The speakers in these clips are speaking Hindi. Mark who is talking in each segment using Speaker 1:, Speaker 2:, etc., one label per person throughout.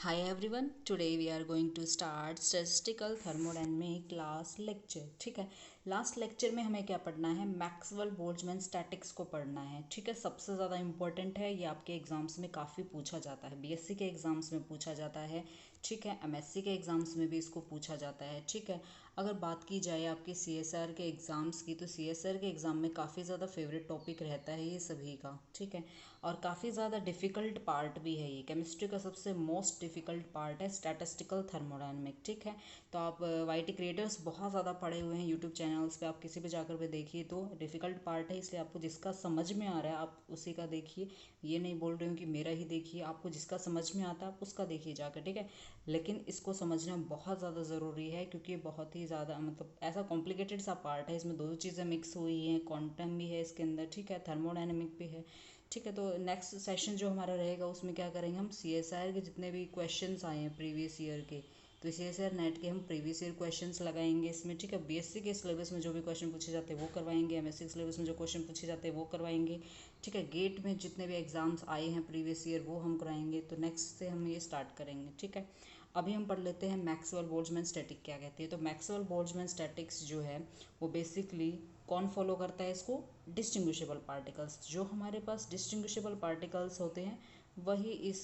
Speaker 1: Hi everyone, today we are going to start statistical thermodynamic class lecture। ठीक है, लास्ट लेक्चर में हमें क्या पढ़ना है, मैक्सवेल बोल्ट्जमैन स्टैटिक्स को पढ़ना है। ठीक है, सबसे ज़्यादा इंपॉर्टेंट है, ये आपके एग्जाम्स में काफ़ी पूछा जाता है, बीएससी के एग्जाम्स में पूछा जाता है। ठीक है, एमएससी के एग्जाम्स में भी इसको पूछा जाता है। ठीक है, अगर बात की जाए आपके सीएसआर के एग्ज़ाम्स की, तो सीएसआर के एग्ज़ाम में काफ़ी ज़्यादा फेवरेट टॉपिक रहता है ये सभी का। ठीक है, और काफ़ी ज़्यादा डिफ़िकल्ट पार्ट भी है ये, केमिस्ट्री का सबसे मोस्ट डिफ़िकल्ट पार्ट है स्टैटिस्टिकल थर्मोडायनेमिक। ठीक है, तो आप वाईटी क्रिएटर्स बहुत ज़्यादा पढ़े हुए हैं यूट्यूब चैनल्स पे, आप किसी भी जाकर पे देखिए तो डिफ़िकल्ट पार्ट है, इसलिए आपको जिसका समझ में आ रहा है आप उसी का देखिए। ये नहीं बोल रही हूँ कि मेरा ही देखिए, आपको जिसका समझ में आता है आप उसका देखिए जाकर। ठीक है, लेकिन इसको समझना बहुत ज़्यादा ज़रूरी है, क्योंकि बहुत ही ज़्यादा मतलब ऐसा कॉम्प्लिकेटेड सा पार्ट है, इसमें दो चीज़ें मिक्स हुई हैं, क्वांटम भी है इसके अंदर। ठीक है, थर्मोडायनेमिक भी है। ठीक है, तो नेक्स्ट सेशन जो हमारा रहेगा उसमें क्या करेंगे, हम सीएसआर के जितने भी क्वेश्चंस आए हैं प्रीवियस ईयर के, तो सीएसआर नेट के हम प्रीवियस ईयर क्वेश्चंस लगाएंगे इसमें। ठीक है, बीएससी के सिलेबस में जो भी क्वेश्चन पूछे जाते हैं वो करवाएंगे, एमएससी के सिलेबस में जो क्वेश्चन पूछे जाते हैं वो करवाएंगे। ठीक है, गेट में जितने भी एग्जाम्स आए हैं प्रीवियस ईयर वो हम कराएंगे। तो नेक्स्ट से हम ये स्टार्ट करेंगे। ठीक है, अभी हम पढ़ लेते हैं मैक्सवेल बोल्ट्जमैन स्टैटिक क्या कहती है। तो मैक्सवेल बोल्ट्जमैन स्टैटिक्स जो है वो बेसिकली कौन फॉलो करता है इसको, डिस्टिंग्विशेबल पार्टिकल्स। जो हमारे पास डिस्टिंग्विशेबल पार्टिकल्स होते हैं वही इस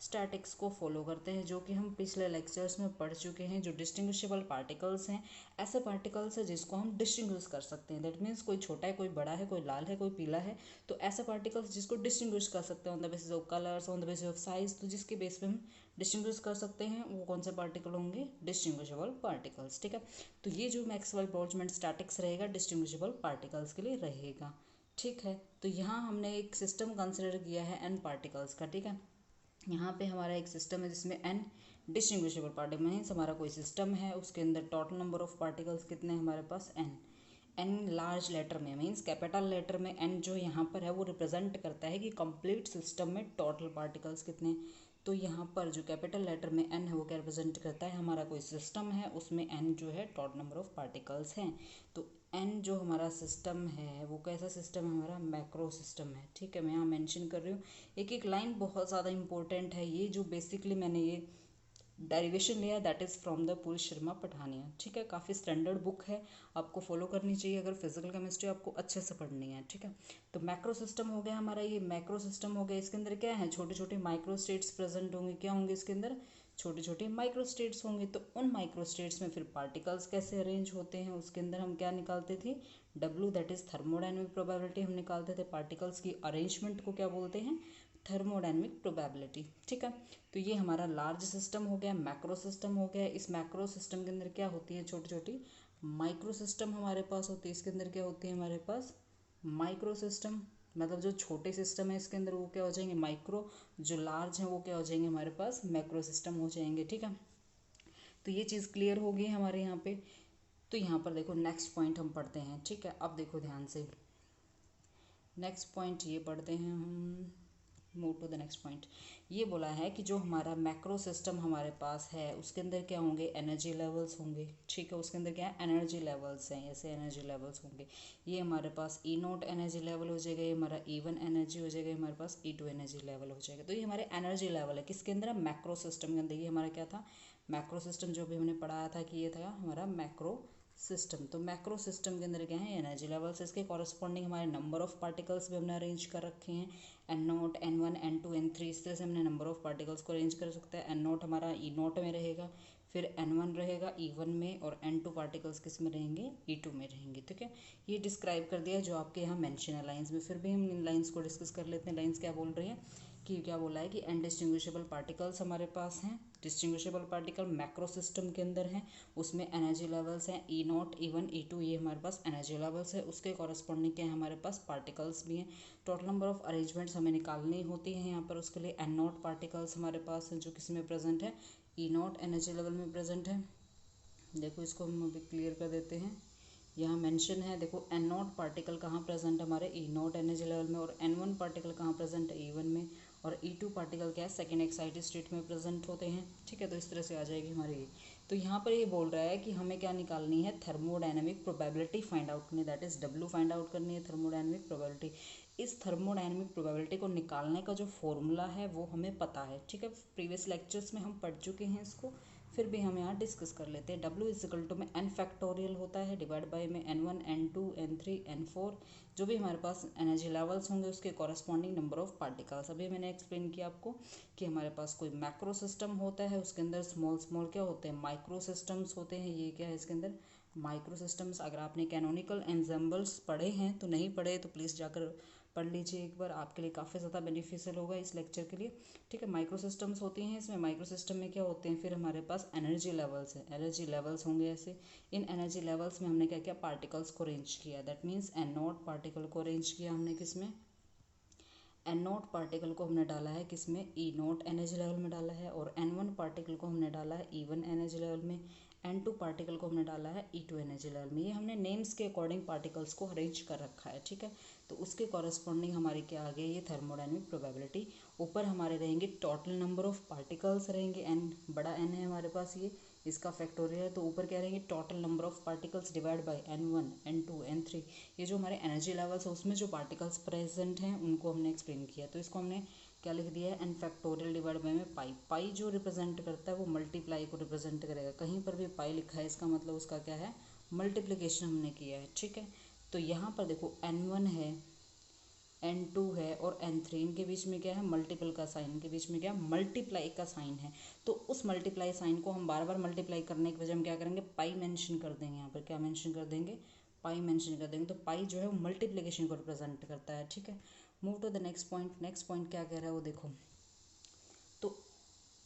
Speaker 1: स्टैटिक्स को फॉलो करते हैं, जो कि हम पिछले लेक्चर्स में पढ़ चुके हैं। जो डिस्टिंग्विशेबल पार्टिकल्स हैं, ऐसे पार्टिकल्स हैं जिसको हम डिस्टिंग्विश कर सकते हैं। दैट मीन्स कोई छोटा है, कोई बड़ा है, कोई लाल है, कोई पीला है, तो ऐसे पार्टिकल्स जिसको डिस्टिंग्विश कर सकते हैं on the basis of colours, on the basis of size, तो जिसके बेस पे हम डिस्टिंग्विश कर सकते हैं वो कौन से पार्टिकल होंगे, डिस्टिंग्विशेबल पार्टिकल्स। ठीक है, तो ये जो मैक्सवेल बोल्ट्जमैन स्टैटिक्स रहेगा डिस्टिंग्विशेबल पार्टिकल्स के लिए रहेगा। ठीक है, तो यहाँ हमने एक सिस्टम कंसिडर किया है एन पार्टिकल्स का। ठीक है, यहाँ पे हमारा एक सिस्टम है जिसमें एन डिस्टिंग्विशेबल पार्टिकल मीन्स हमारा कोई सिस्टम है, उसके अंदर टोटल नंबर ऑफ पार्टिकल्स कितने हैं हमारे पास, एन। एन लार्ज लेटर में मीन्स कैपिटल लेटर में एन जो यहाँ पर है वो रिप्रेजेंट करता है कि कंप्लीट सिस्टम में टोटल पार्टिकल्स कितने हैं। तो यहाँ पर जो कैपिटल लेटर में एन है वो क्या रिप्रेजेंट करता है, हमारा कोई सिस्टम है उसमें एन जो है टोटल नंबर ऑफ पार्टिकल्स हैं। तो एन जो हमारा सिस्टम है वो कैसा सिस्टम है, हमारा मैक्रो सिस्टम है। ठीक है, मैं यहाँ मेंशन कर रही हूँ, एक एक लाइन बहुत ज़्यादा इंपॉर्टेंट है। ये जो बेसिकली मैंने ये डेरिवेशन लिया दैट इज़ फ्रॉम द पुल शर्मा पठानिया। ठीक है, काफ़ी स्टैंडर्ड बुक है, आपको फॉलो करनी चाहिए अगर फिजिकल केमिस्ट्री आपको अच्छे से पढ़नी है। ठीक है, तो मैक्रो सिस्टम हो गया हमारा, ये मैक्रो सिस्टम हो गया। इसके अंदर क्या है, छोटे छोटे माइक्रो स्टेट्स प्रेजेंट होंगे। क्या होंगे इसके अंदर, छोटे छोटे माइक्रो स्टेट्स होंगे। तो उन माइक्रो स्टेट्स में फिर पार्टिकल्स कैसे अरेंज होते हैं, उसके अंदर हम क्या निकालते थे, W that is thermodynamic probability हम निकालते थे। पार्टिकल्स की अरेंजमेंट को क्या बोलते हैं, थर्मोडायनेमिक प्रोबेबिलिटी। ठीक है, तो ये हमारा लार्ज सिस्टम हो गया, मैक्रो सिस्टम हो गया। इस मैक्रो सिस्टम के अंदर क्या होती है, छोटी छोटी माइक्रो सिस्टम हमारे पास होती है। इसके अंदर क्या होती है हमारे पास, माइक्रो सिस्टम, मतलब जो छोटे सिस्टम है इसके अंदर वो क्या हो जाएंगे माइक्रो, जो लार्ज हैं वो क्या हो जाएंगे हमारे पास मैक्रो सिस्टम हो जाएंगे। ठीक है, तो ये चीज़ क्लियर हो गई हमारे यहाँ पे। तो यहाँ पर देखो नेक्स्ट पॉइंट हम पढ़ते हैं। ठीक है, अब देखो ध्यान से, नेक्स्ट पॉइंट ये पढ़ते हैं हम, move to the next point. ये बोला है कि जो हमारा मैक्रो सिस्टम हमारे पास है उसके अंदर क्या होंगे, एनर्जी लेवल्स होंगे। ठीक है, उसके अंदर क्या है, एनर्जी लेवल्स हैं, ऐसे एनर्जी लेवल्स होंगे। ये हमारे पास ई नोट एनर्जी लेवल हो जाएगा, ये हमारा ई वन एनर्जी हो जाएगा, हमारे पास ई टू एनर्जी लेवल हो जाएगा। तो ये हमारे एनर्जी लेवल है किसके अंदर, मैक्रो सिस्टम के अंदर। ये हमारा क्या था, मैक्रो सिस्टम, जो भी हमने पढ़ाया था कि ये था हमारा मैक्रो सिस्टम। तो मैक्रो सिस्टम के अंदर क्या है, एनर्जी लेवल्स, इसके कॉरस्पॉन्डिंग हमारे नंबर ऑफ पार्टिकल्स भी हमने अरेंज कर रखे हैं, n nought, n one, n two, n three, इस तरह से हमने नंबर ऑफ पार्टिकल्स को अरेंज कर सकते हैं। एन नोट हमारा ई नोट में रहेगा, फिर एन वन रहेगा ई वन में, और एन टू पार्टिकल्स किस में रहेंगे, ई टू में रहेंगे। ठीक है, ये डिस्क्राइब कर दिया जो आपके यहाँ मेंशन है लाइंस में। फिर भी हम इन लाइंस को डिस्कस कर लेते हैं। लाइंस क्या बोल रही हैं कि क्या बोला है कि अनडिस्टिंग्विशेबल पार्टिकल्स हमारे पास हैं, डिस्टिंग्विशेबल पार्टिकल मैक्रो सिस्टम के अंदर हैं, उसमें एनर्जी लेवल्स हैं E naught, E one, E two, ये हमारे पास एनर्जी लेवल्स है। उसके कॉरस्पॉन्डिंग क्या है, हमारे पास पार्टिकल्स भी हैं। टोटल नंबर ऑफ अरेंजमेंट्स हमें निकालनी होती हैं यहाँ पर, उसके लिए एन नॉट पार्टिकल्स हमारे पास हैं जो किस में प्रेजेंट है, ई नॉट एनर्जी लेवल में प्रेजेंट है। देखो इसको हम अभी क्लियर कर देते हैं, यहाँ मेंशन है देखो, एन नॉट पार्टिकल कहाँ प्रेजेंट है हमारे ई नॉट एनर्जी लेवल में, और एन वन पार्टिकल कहाँ प्रेजेंट है, ई वन में, और ई टू पार्टिकल क्या है, सेकेंड एक्साइटेड स्टेट में प्रेजेंट होते हैं। ठीक है, तो इस तरह से आ जाएगी हमारी ये। तो यहाँ पर ये बोल रहा है कि हमें क्या निकालनी है, थर्मोडायनेमिक प्रोबेबिलिटी फाइंड आउट करनी है, that is W find out करनी है, थर्मोडायनेमिक प्रोबेबिलिटी। इस थर्मोडायनेमिक प्रोबेबिलिटी को निकालने का जो फॉर्मूला है वो हमें पता है, ठीक है। प्रीवियस लेक्चर्स में हम पढ़ चुके हैं इसको, फिर भी हम यहाँ डिस्कस कर लेते हैं। W इज इक्वल टू में n फैक्टोरियल होता है डिवाइड बाय में n1 n2 n3 n4, जो भी हमारे पास एनर्जी लेवल्स होंगे उसके कॉरस्पॉन्डिंग नंबर ऑफ पार्टिकल्स। अभी मैंने एक्सप्लेन किया आपको कि हमारे पास कोई मैक्रो सिस्टम होता है, उसके अंदर स्मॉल स्मॉल क्या होते हैं, माइक्रो सिस्टम्स होते हैं। ये क्या है इसके अंदर माइक्रो सिस्टम्स। अगर आपने कैनोनिकल एंसेम्बल्स पढ़े हैं तो नहीं पढ़े तो प्लीज़ जाकर पढ़ लीजिए एक बार, आपके लिए काफ़ी ज़्यादा बेनिफिशियल होगा इस लेक्चर के लिए, ठीक है। माइक्रो सिस्टम्स होती हैं इसमें। माइक्रो सिस्टम में क्या होते हैं, फिर हमारे पास एनर्जी लेवल्स हैं, एनर्जी लेवल्स होंगे ऐसे। इन एनर्जी लेवल्स में हमने क्या किया, पार्टिकल्स को अरेंज किया। That means n nought particle को अरेंज किया हमने किस में, एन नॉट पार्टिकल को हमने डाला है किस में, ई नॉट एनर्जी लेवल में डाला है, और एन वन पार्टिकल को हमने डाला है ई वन एनर्जी लेवल में, एन टू पार्टिकल को हमने डाला है ई टू एनर्जी लेवल में। ये हमने नेम्स के अकॉर्डिंग पार्टिकल्स को अरेंज कर रखा है, ठीक है। तो उसके कॉरस्पॉन्डिंग हमारी क्या आ गया, ये थर्मोडायनेमिक प्रोबेबिलिटी। ऊपर हमारे रहेंगे टोटल नंबर ऑफ पार्टिकल्स रहेंगे, एन बड़ा एन है हमारे पास, ये इसका फैक्टोरियल है, तो ऊपर क्या रहेंगे, total number of particles divide by n1 n2 n3। ये जो हमारे एनर्जी लेवल्स है उसमें जो पार्टिकल्स प्रेजेंट हैं उनको हमने एक्सप्लेन किया। तो इसको हमने क्या लिख दिया है, एन फैक्टोरियल डिवाइड बाय में पाई। पाई जो रिप्रेजेंट करता है वो मल्टीप्लाई को रिप्रेजेंट करेगा। कहीं पर भी पाई लिखा है इसका मतलब उसका क्या है, मल्टीप्लिकेशन हमने किया है, ठीक है। तो यहाँ पर देखो n1 है, n2 है और n3, इनके बीच में क्या है, मल्टीपल का साइन, इनके बीच में क्या मल्टीप्लाई का साइन है। तो उस मल्टीप्लाई साइन को हम बार बार मल्टीप्लाई करने की वजह हम क्या करेंगे, पाई मेंशन कर देंगे। यहाँ पर क्या मेंशन कर देंगे, पाई मेंशन कर देंगे। तो पाई जो है वो मल्टीप्लिकेशन को रिप्रेजेंट करता है, ठीक है। Move to the next point. Next point क्या कह रहा है वो देखो। तो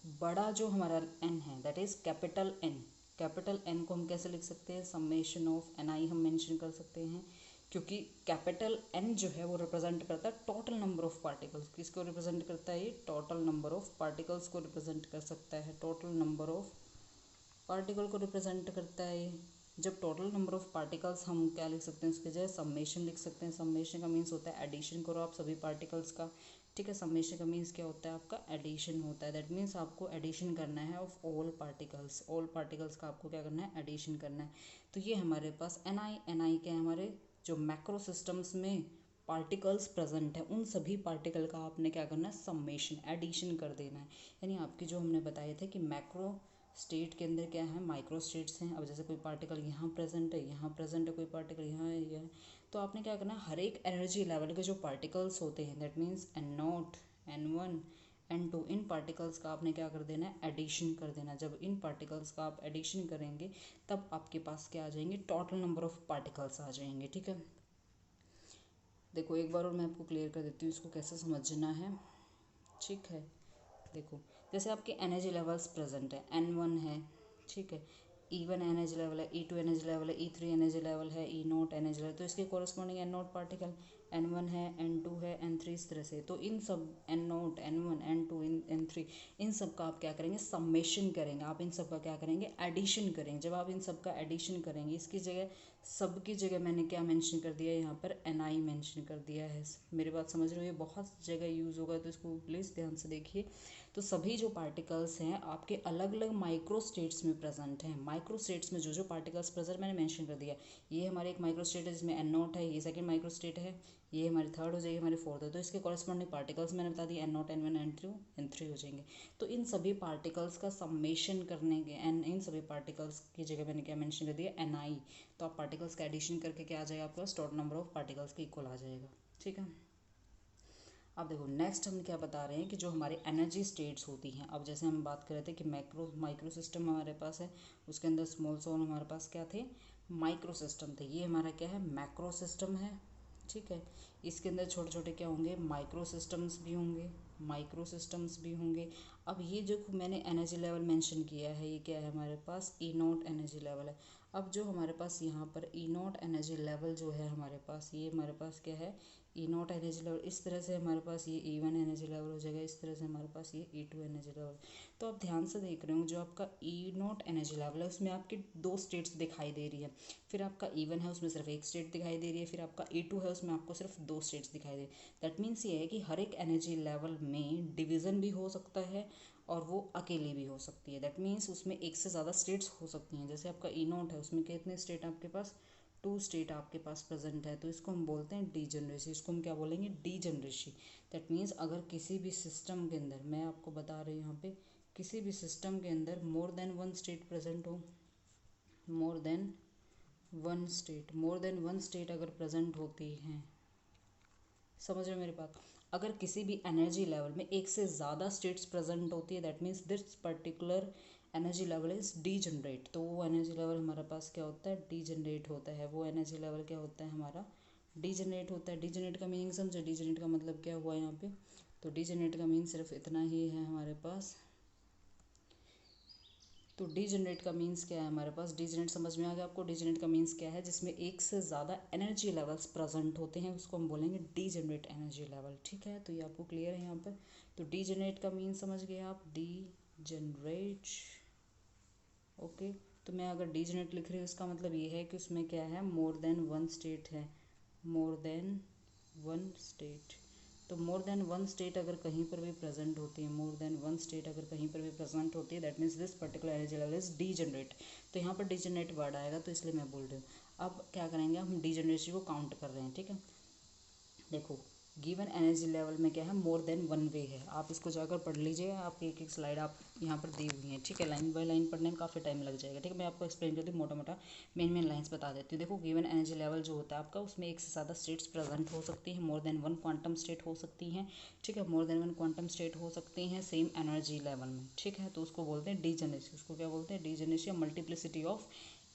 Speaker 1: बड़ा जो हमारा n है that is capital N। Capital N को हम कैसे लिख सकते हैं, समेशन ऑफ Ni हम मेंशन कर सकते हैं, क्योंकि कैपिटल N जो है वो रिप्रेजेंट करता है टोटल नंबर ऑफ पार्टिकल्स। किसको रिप्रेजेंट करता है, ये टोटल नंबर ऑफ पार्टिकल्स को रिप्रेजेंट कर सकता है, टोटल नंबर ऑफ पार्टिकल को रिप्रेजेंट करता है। जब टोटल नंबर ऑफ पार्टिकल्स, हम क्या लिख सकते हैं उसके जगह समेशन लिख सकते हैं। समेशन का मीन्स होता है एडिशन करो आप सभी पार्टिकल्स का, ठीक है। समेशन का मीन्स क्या होता है, आपका एडिशन होता है। दैट मीन्स आपको एडिशन करना है of all particles, all particles का आपको क्या करना है, एडिशन करना है। तो ये हमारे पास एन आई क्या है, हमारे जो मैक्रो सिस्टम्स में पार्टिकल्स प्रेजेंट है उन सभी पार्टिकल का आपने क्या करना है, समेशन एडिशन कर देना है। यानी आपकी जो हमने बताए थे कि मैक्रो स्टेट के अंदर क्या है, माइक्रो स्टेट्स हैं। अब जैसे कोई पार्टिकल यहाँ प्रेजेंट है, यहाँ प्रेजेंट है, कोई पार्टिकल यहाँ है, ये है, तो आपने क्या करना है, हर एक एनर्जी लेवल के जो पार्टिकल्स होते हैं that means n nought n1 n2, इन पार्टिकल्स का आपने क्या कर देना है, एडिशन कर देना। जब इन पार्टिकल्स का आप एडिशन करेंगे तब आपके पास क्या आ जाएंगे, टोटल नंबर ऑफ पार्टिकल्स आ जाएंगे, ठीक है। देखो एक बार और मैं आपको क्लियर कर देती हूँ इसको कैसे समझना है, ठीक है। देखो जैसे आपके एनर्जी लेवल्स प्रेजेंट है, n1 है, ठीक है, E1 एनर्जी लेवल है, E2 एनर्जी लेवल है, E3 एनर्जी लेवल है, ई नॉट एनर्जी लेवल, तो इसके corresponding N nought particle n1 है, n2 है, n3, इस तरह से। तो इन सब n not n1 n2 n3 इन सब का आप क्या करेंगे, समेशन करेंगे। आप इन सब का क्या करेंगे, एडिशन करेंगे। जब आप इन सब का एडिशन करेंगे, इसकी जगह सबकी जगह मैंने क्या मेंशन कर दिया है, यहाँ पर Ni मेंशन कर दिया है। मेरी बात समझ रहे हो, ये बहुत जगह यूज़ होगा तो इसको प्लीज़ ध्यान से देखिए। तो सभी जो पार्टिकल्स हैं आपके अलग अलग माइक्रो स्टेट्स में प्रेजेंट हैं। माइक्रो स्टेट्स में जो जो पार्टिकल्स प्रेजेंट मैंने मेंशन कर दिया, ये हमारे एक माइक्रो स्टेट है जिसमें एन नॉट है, ये सेकंड माइक्रो स्टेट है, ये हमारी थर्ड हो जाएगी, हमारी फोर्थ है। तो इसके कॉरस्पॉन्डिंग पार्टिकल्स मैंने बता दिया, N nought n1 n2 n3 हो जाएंगे। तो इन सभी पार्टिकल्स का समेशन करने के इन सभी पार्टिकल्स की जगह मैंने क्या मेंशन कर दिया, Ni। तो आप पार्टिकल्स का एडिशन करके क्या आ जाएगा, आपके पास टोटल नंबर ऑफ पार्टिकल्स के इक्वल आ जाएगा, ठीक है। अब देखो नेक्स्ट हम क्या बता रहे हैं कि जो हमारे एनर्जी स्टेट्स होती हैं। अब जैसे हम बात कर रहे थे कि माइक्रो सिस्टम हमारे पास है, उसके अंदर स्मॉल सोल हमारे पास क्या थे, माइक्रो सिस्टम थे। ये हमारा क्या है, मैक्रो सिस्टम है, ठीक है। इसके अंदर छोटे छोटे क्या होंगे, माइक्रो सिस्टम्स भी होंगे, माइक्रो सिस्टम्स भी होंगे। अब ये जो मैंने एनर्जी लेवल मेंशन किया है, ये क्या है हमारे पास, ई नॉट एनर्जी लेवल है। अब जो हमारे पास यहाँ पर ई नॉट एनर्जी लेवल जो है हमारे पास, ये हमारे पास क्या है, ई नॉट एनर्जी लेवल। इस तरह से हमारे पास ये E1 एनर्जी लेवल हो जाएगा, इस तरह से हमारे पास ये E2 एनर्जी लेवल। तो आप ध्यान से देख रहे हो, जो आपका ई नॉट एनर्जी लेवल है उसमें आपकी दो स्टेट्स दिखाई दे रही है। फिर आपका E1 है उसमें सिर्फ एक स्टेट दिखाई दे रही है। फिर आपका E2 है उसमें आपको सिर्फ दो स्टेट्स दिखाई दे रही है। दैट मीन्स ये है कि हर एक एनर्जी लेवल में डिवीज़न भी हो सकता है और वो अकेली भी हो सकती है। दैट मीन्स उसमें एक से ज़्यादा स्टेट्स हो सकती हैं। जैसे आपका ई नॉट है उसमें कितने स्टेट आपके पास, टू स्टेट आपके पास प्रेजेंट है तो इसको हम बोलते हैं डीजनरेसी। इसको हम क्या बोलेंगे? डीजनरेसी। दैट मीन्स अगर किसी भी सिस्टम के अंदर, मैं आपको बता रही हूँ यहाँ पे, किसी भी सिस्टम के अंदर more than one state present हो, मोर देन वन स्टेट अगर प्रेजेंट होती हैं, समझ रहे हो मेरी बात? अगर किसी भी एनर्जी लेवल में एक से ज़्यादा स्टेट्स प्रेजेंट होती है, that means this particular energy level is degenerate. तो वो एनर्जी लेवल हमारे पास क्या होता है? डीजनरेट होता है। वो एनर्जी लेवल क्या होता है हमारा? डीजनरेट होता है। डीजनरेट का मीनिंग समझे? डीजनरेट का मतलब क्या हुआ यहाँ पे? तो डीजनरेट का मीनिंग सिर्फ इतना ही है हमारे पास। तो डीजनरेट का मीन्स क्या है हमारे पास? डीजनरेट समझ में आ गया आपको? डीजनरेट का मीन्स क्या है? जिसमें एक से ज़्यादा एनर्जी लेवल्स प्रेजेंट होते हैं उसको हम बोलेंगे डीजनरेट एनर्जी लेवल। ठीक है, तो ये आपको क्लियर है यहाँ पर? तो डीजनरेट का मीन्स समझ गए आप? डीजनरेट। ओके, तो मैं अगर डीजनरेट लिख रही हूँ इसका मतलब ये है कि उसमें क्या है? मोर देन वन स्टेट है, मोर देन वन स्टेट। तो मोर देन वन स्टेट अगर कहीं पर भी प्रेजेंट होती है, मोर देन वन स्टेट अगर कहीं पर भी प्रेजेंट होती है, that means this particular energy level is degenerate. तो यहाँ पर डीजनरेट वर्ड आएगा तो इसलिए मैं बोल रही हूँ। अब क्या करेंगे हम? डीजनरेसी को काउंट कर रहे हैं। ठीक है, देखो गिवन एनर्जी लेवल में क्या है? मोर देन वन वे है। आप इसको जाकर पढ़ लीजिएगा, आपकी एक एक स्लाइड आप यहाँ पर दी हुई हैं। ठीक है, लाइन बाय लाइन पढ़ने में काफ़ी टाइम लग जाएगा। ठीक है, मैं आपको एक्सप्लेन करती हूँ, मोटा मोटा मेन लाइंस बता देती हूँ। देखो गिवन एनर्जी लेवल जो होता है आपका, उसमें एक से ज़्यादा स्टेट्स प्रेजेंट हो सकती हैं, more than one quantum state हो सकती हैं। ठीक है, more than one quantum state हो सकती हैं सेम एनर्जी लेवल में। ठीक है, तो उसको बोलते हैं डीजनरेसी। उसको क्या बोलते हैं? डीजनरेसी या मल्टीप्लिसिटी ऑफ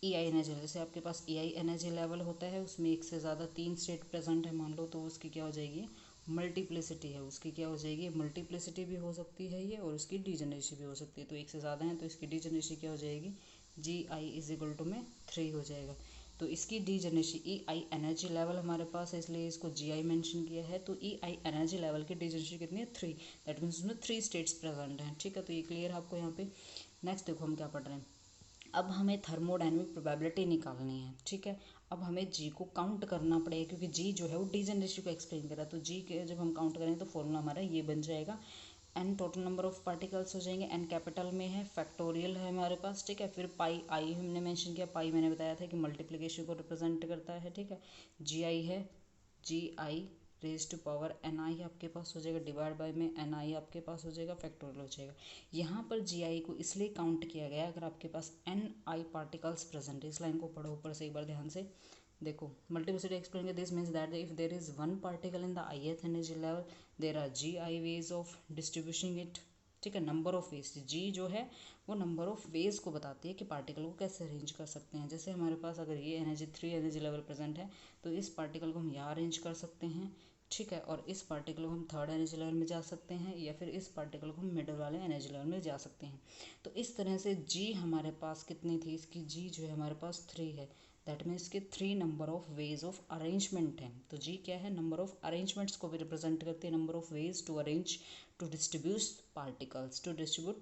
Speaker 1: आई एनर्जी। जैसे आपके पास आई एनर्जी लेवल होता है, उसमें एक से ज़्यादा तीन स्टेट प्रेजेंट है मान लो, तो उसकी क्या हो जाएगी? मल्टीप्लिसिटी है। उसकी क्या हो जाएगी? मल्टीप्लिसिटी भी हो सकती है ये, और उसकी डीजनरेसी भी हो सकती है। तो एक से ज़्यादा है तो इसकी डीजनरेसी क्या हो जाएगी? जी आई इज इक्वल टू में 3 हो जाएगा। तो इसकी डीजनरेसी ई आई एनर्जी लेवल हमारे पास है इसलिए इसको जी आई मैंशन किया है। तो ई आई एनर्जी लेवल की डीजनरेसी कितनी है? 3। दैट मीन्स उसमें 3 स्टेट्स प्रेजेंट हैं। ठीक है, तो ये क्लियर है आपको यहाँ पे? नेक्स्ट देखो हम क्या पढ़ रहे हैं। अब हमें थर्मोडायनेमिक प्रोबेबिलिटी निकालनी है। ठीक है, अब हमें जी को काउंट करना पड़ेगा क्योंकि जी जो है वो डीजनरेसी को एक्सप्लेन कर रहा है। तो जी के जब हम काउंट करें तो फॉर्मूला हमारा ये बन जाएगा, n total number of particles हो जाएंगे, एन कैपिटल में है, फैक्टोरियल है हमारे पास। ठीक है, फिर पाई आई हमने मेंशन किया, पाई मैंने बताया था कि मल्टीप्लिकेशन को रिप्रेजेंट करता है। ठीक है, जी आई है, जी आई रेज टू पावर एन आई आपके पास हो जाएगा, डिवाइड बाय में एन आई आपके पास हो जाएगा, फैक्टोरियल हो जाएगा। यहाँ पर जी आई को इसलिए काउंट किया गया अगर आपके पास एन आई पार्टिकल्स प्रेजेंट है। इस लाइन को पढ़ो ऊपर से एक बार ध्यान से। देखो मल्टीप्लिसिटी एक्सप्लेन कर, this means that if there is one particle in the ith energy level there R G I ways of distribution it. ठीक है, नंबर ऑफ वेज, जी जो है वो नंबर ऑफ वेज को बताती है कि पार्टिकल को कैसे अरेंज कर सकते हैं। जैसे हमारे पास अगर ये एनर्जी 3 एनर्जी लेवल प्रेजेंट है तो इस पार्टिकल को हम यहाँ अरेंज कर सकते हैं। ठीक है, और इस पार्टिकल को हम थर्ड एनर्जी लेवल में जा सकते हैं, या फिर इस पार्टिकल को हम मिडल वाले एनर्जी लेवल में जा सकते हैं। तो इस तरह से जी हमारे पास कितनी थी? इसकी जी जो है हमारे पास 3 है। दैट मीन्स कि 3 number of ways of arrangement है। तो जी क्या है? नंबर ऑफ अरेंजमेंट्स को भी रिप्रेजेंट करती है, number of ways to arrange to distribute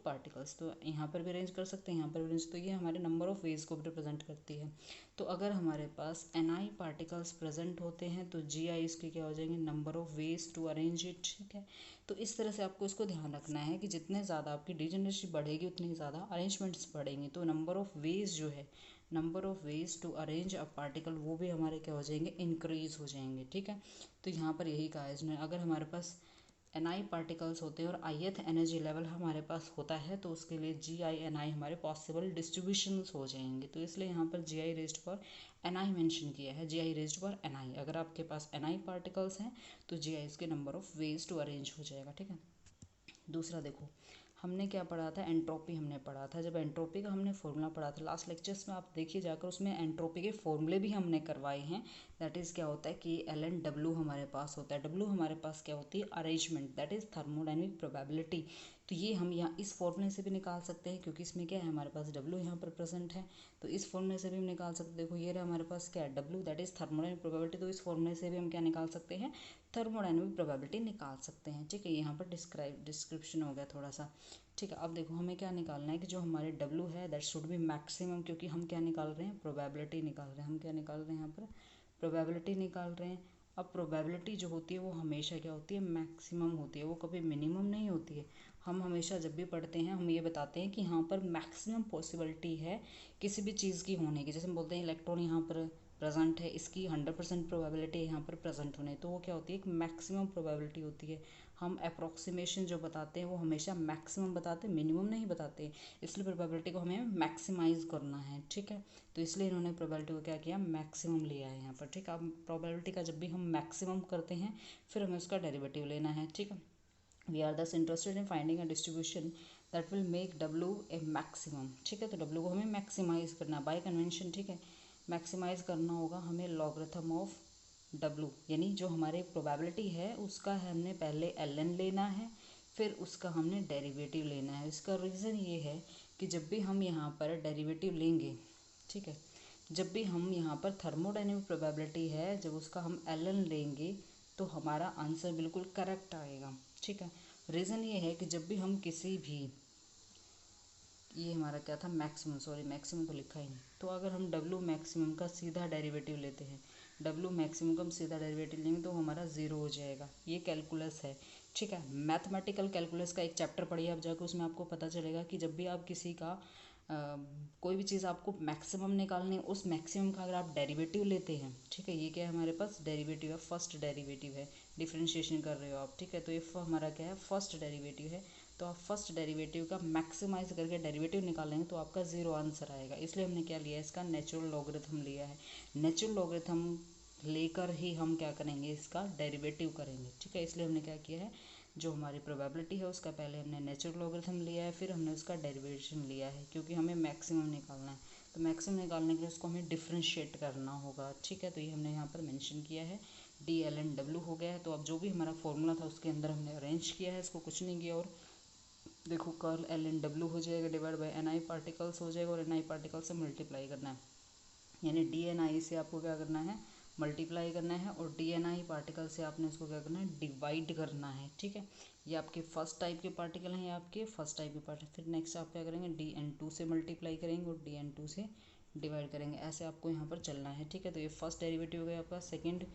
Speaker 1: particles. तो यहाँ पर भी अरेंज कर सकते हैं, यहाँ पर भी अरेंज। तो ये हमारे नंबर ऑफ वेज को भी रिप्रेजेंट करती है। तो अगर हमारे पास एन आई पार्टिकल्स प्रेजेंट होते हैं तो जी आई इसके क्या हो जाएंगे? Number of ways to arrange it. ठीक है, तो इस तरह से आपको इसको ध्यान रखना है कि जितने ज़्यादा आपकी डीजनरेसी बढ़ेगी उतनी ज़्यादा अरेंजमेंट्स बढ़ेंगी। तो नंबर ऑफ वेज जो है, number of ways to arrange a particle, वो भी हमारे क्या हो जाएंगे? इंक्रीज हो जाएंगे। ठीक है, तो यहाँ पर यही कहा है इसने, अगर हमारे पास एन आई पार्टिकल्स होते हैं और ith एनर्जी लेवल हमारे पास होता है तो उसके लिए जी आई एन आई हमारे पॉसिबल डिस्ट्रीब्यूशंस हो जाएंगे। तो इसलिए यहाँ पर जी आई रेज्ड पर एन आई मैंशन किया है, जी आई रेज्ड पर एन आई। अगर आपके पास एन आई पार्टिकल्स हैं तो जी आई इसके number of ways to arrange हो जाएगा। ठीक है, दूसरा देखो हमने क्या पढ़ा था? एंट्रोपी हमने पढ़ा था। जब एंट्रोपी का हमने फॉर्मूला पढ़ा था लास्ट लेक्चर्स में, आप देखिए जाकर, उसमें एंट्रोपी के फॉर्मूले भी हमने करवाए हैं। दैट इज़ क्या होता है कि एल एन डब्ल्यू हमारे पास होता है। डब्ल्यू हमारे पास क्या होती है? Arrangement, that is thermodynamic probability. तो ये हम यहाँ इस फॉर्मूले से भी निकाल सकते हैं क्योंकि इसमें क्या है हमारे पास डब्ल्यू यहाँ पर प्रेजेंट है। तो इस फॉर्मूले से भी हम निकाल सकते हैं। देखो ये रहा हमारे पास क्या है? W, that is thermodynamic probability. तो इस फॉर्मूले से भी हम क्या निकाल सकते हैं? थर्मोडायनेमिक प्रोबेबिलिटी निकाल सकते हैं। ठीक है, यहाँ पर डिस्क्रिप्शन हो गया थोड़ा सा। ठीक है, अब देखो हमें क्या निकालना है कि जो हमारे W है दैट शुड बी मैक्सिमम, क्योंकि हम क्या निकाल रहे हैं? प्रोबेबिलिटी निकाल रहे हैं। हम क्या निकाल रहे हैं यहाँ पर? प्रोबेबिलिटी निकाल रहे हैं। अब प्रोबेबिलिटी जो होती है वो हमेशा क्या होती है? मैक्सिमम होती है, वो कभी मिनिमम नहीं होती है। हम हमेशा जब भी पढ़ते हैं हम ये बताते हैं कि यहाँ पर मैक्सिमम पॉसिबिलिटी है किसी भी चीज़ की होने की। जैसे हम बोलते हैं इलेक्ट्रॉन यहाँ पर प्रेजेंट है, इसकी 100% प्रोबेबिलिटी है यहाँ पर प्रेजेंट होने, तो वो क्या होती है, एक मैक्सिमम प्रोबेबिलिटी होती है। हम अप्रोक्सीमेशन जो बताते हैं वो हमेशा मैक्सिमम बताते हैं, मिनिमम नहीं बताते, इसलिए प्रोबेबिलिटी को हमें मैक्सिमाइज करना है, ठीक है। तो इसलिए इन्होंने प्रोबेबिलिटी को क्या किया, मैक्सिमम लिया है यहाँ पर, ठीक है। अब प्रोबेबिलिटी का जब भी हम मैक्सिमम करते हैं फिर हमें उसका डेरिवेटिव लेना है, ठीक है। वी आर दस interested in finding a distribution that will make W A maximum, ठीक है। तो डब्ल्यू को हमें मैक्सिमाइज करना बाय कन्वेंशन, ठीक है। मैक्सिमाइज करना होगा हमें लॉगरिथम ऑफ डब्ल्यू, यानी जो हमारी प्रोबेबिलिटी है उसका हमने पहले ln लेना है, फिर उसका हमने डेरिवेटिव लेना है। इसका रीज़न ये है कि जब भी हम यहाँ पर डेरिवेटिव लेंगे, ठीक है, जब भी हम यहाँ पर थर्मोडायनेमिक प्रोबेबिलिटी है, जब उसका हम ln लेंगे तो हमारा आंसर बिल्कुल करेक्ट आएगा, ठीक है। रीज़न ये है कि जब भी हम किसी भी, ये हमारा क्या था, मैक्सिमम, सॉरी मैक्सिमम तो लिखा ही नहीं, तो अगर हम डब्ल्यू मैक्सिमम का सीधा डेरिवेटिव लेते हैं, डब्ल्यू मैक्सिमम का हम सीधा डेरिवेटिव लेंगे तो हमारा ज़ीरो हो जाएगा। ये कैलकुलस है, ठीक है। मैथमेटिकल कैलकुलस का एक चैप्टर पढ़िए आप जाकर, उसमें आपको पता चलेगा कि जब भी आप किसी का कोई भी चीज़ आपको मैक्सिमम निकालनी है, उस मैक्सिमम का अगर आप डेरिवेटिव लेते हैं, ठीक है, ये क्या है हमारे पास डेरिवेटिव है, फर्स्ट डेरिवेटिव है, डिफ्रेंशिएशन कर रहे हो आप, ठीक है। तो ये हमारा क्या है, फर्स्ट डेरिवेटिव है, तो आप फर्स्ट डेरिवेटिव का मैक्सिमाइज करके डेरिवेटिव निकालेंगे तो आपका ज़ीरो आंसर आएगा। इसलिए हमने क्या लिया है, इसका नेचुरल लॉगरिथम लिया है। नेचुरल लॉगरिथम लेकर ही हम क्या करेंगे, इसका डेरिवेटिव करेंगे, ठीक है। इसलिए हमने क्या किया है, जो हमारी प्रोबेबिलिटी है उसका पहले हमने नेचुरल लॉगरिथम लिया है, फिर हमने उसका डेरिवेशन लिया है, क्योंकि हमें मैक्सिमम निकालना है। तो मैक्सिमम निकालने के लिए उसको हमें डिफ्रेंशिएट करना होगा, ठीक है। तो ये हमने यहाँ पर मेंशन किया है, DLN W हो गया है। तो अब जो भी हमारा फॉर्मूला था उसके अंदर हमने अरेंज किया है, इसको कुछ नहीं किया, और देखो कर्ल LN W हो जाएगा डिवाइड बाय NI पार्टिकल्स हो जाएगा, और NI पार्टिकल से मल्टीप्लाई करना है, यानी DNI से आपको क्या करना है, मल्टीप्लाई करना है, और DNI पार्टिकल से आपने उसको क्या करना है, डिवाइड करना है, ठीक है। ये आपके फर्स्ट टाइप के पार्टिकल हैं, ये आपके फर्स्ट टाइप के पार्टिकल। फिर नेक्स्ट आप क्या करेंगे, DN2 से मल्टीप्लाई करेंगे और DN2 से डिवाइड करेंगे, ऐसे आपको यहाँ पर चलना है, ठीक है। तो ये फर्स्ट डेरिवेटिव हो गया आपका। सेकंड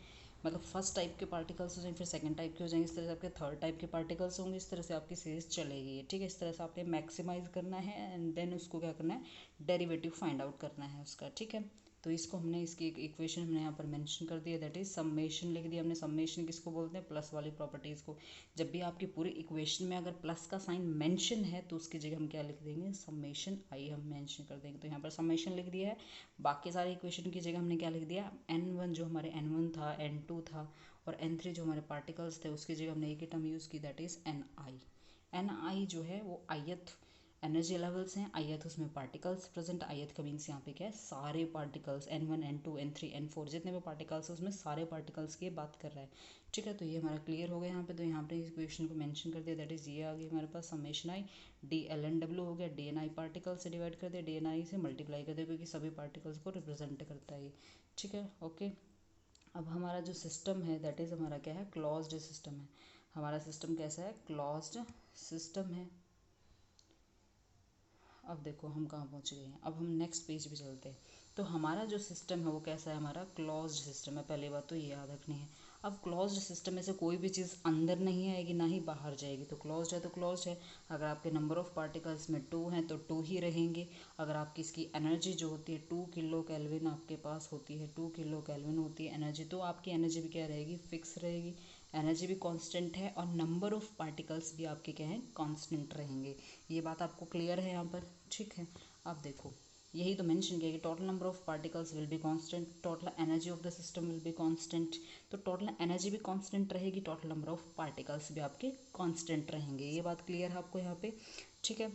Speaker 1: मतलब फर्स्ट टाइप के पार्टिकल्स हो जाएंगे, फिर सेकंड टाइप के हो जाएंगे, इस तरह से आपके थर्ड टाइप के पार्टिकल्स होंगे, इस तरह से आपकी सीरीज चलेगी, ठीक है। इस तरह से आपने मैक्सिमाइज करना है एंड देन उसको क्या करना है, डेरिवेटिव फाइंड आउट करना है उसका, ठीक है। तो इसको हमने, इसकी एक इक्वेशन हमने यहाँ पर मेंशन कर दिया, दैट इज समेशन लिख दिया हमने। समेशन किसको बोलते हैं, प्लस वाली प्रॉपर्टीज़ को। जब भी आपकी पूरी इक्वेशन में अगर प्लस का साइन मेंशन है तो उसकी जगह हम क्या लिख देंगे, समेशन आई हम मेंशन कर देंगे। तो यहाँ पर समेशन लिख दिया है। बाकी सारी इक्वेशन की जगह हमने क्या लिख दिया, N1 जो हमारे N1 था, N2 था, और N3 जो हमारे पार्टिकल्स थे उसकी जगह हमने एक ही टर्म यूज़ की, दैट इज़ NI। NI जो है वो ith एनर्जी लेवल्स हैं, ith उसमें पार्टिकल्स प्रेजेंट, ith का मीन्स यहाँ पे क्या है, सारे particles, N1 N2 N3 N4 जितने भी पार्टिकल्स हैं उसमें सारे पार्टिकल्स की बात कर रहा है, ठीक है। तो ये हमारा क्लियर हो गया यहाँ पे। तो यहाँ पे इस क्वेश्चन को मेंशन कर दिया, दैट इज ये आ गई हमारे पास समेशन आई, DLN W हो गया, DNI पार्टिकल से डिवाइड कर दिया, DNI से मल्टीप्लाई कर दिया, क्योंकि सभी पार्टिकल्स को रिप्रेजेंट करता है, ठीक है, ओके। अब हमारा जो सिस्टम है दैट इज़ हमारा क्या है, क्लोज्ड सिस्टम है। हमारा सिस्टम कैसा है, क्लोज्ड सिस्टम है। अब देखो हम कहाँ पहुँच गए हैं, अब हम नेक्स्ट पेज पे चलते हैं। तो हमारा जो सिस्टम है वो कैसा है, हमारा क्लोज्ड सिस्टम है, पहली बात तो ये याद रखनी है। अब क्लोज्ड सिस्टम में से कोई भी चीज़ अंदर नहीं आएगी ना ही बाहर जाएगी, तो क्लोज्ड है तो क्लोज्ड है। अगर आपके नंबर ऑफ पार्टिकल्स में 2 हैं तो 2 ही रहेंगे। अगर आपकी इसकी एनर्जी जो होती है 2 किलो केल्विन आपके पास होती है, 2 किलो केल्विन होती है एनर्जी, तो आपकी एनर्जी भी क्या रहेगी, फिक्स रहेगी। एनर्जी भी कांस्टेंट है और नंबर ऑफ पार्टिकल्स भी आपके क्या हैं, कांस्टेंट रहेंगे। ये बात आपको क्लियर है यहाँ पर, ठीक है। अब देखो यही तो मेंशन किया कि total number of particles will be constant, total energy of the system will be constant. तो टोटल एनर्जी भी कांस्टेंट रहेगी, टोटल नंबर ऑफ पार्टिकल्स भी आपके कांस्टेंट रहेंगे। ये बात क्लियर है आपको यहाँ पे, ठीक है।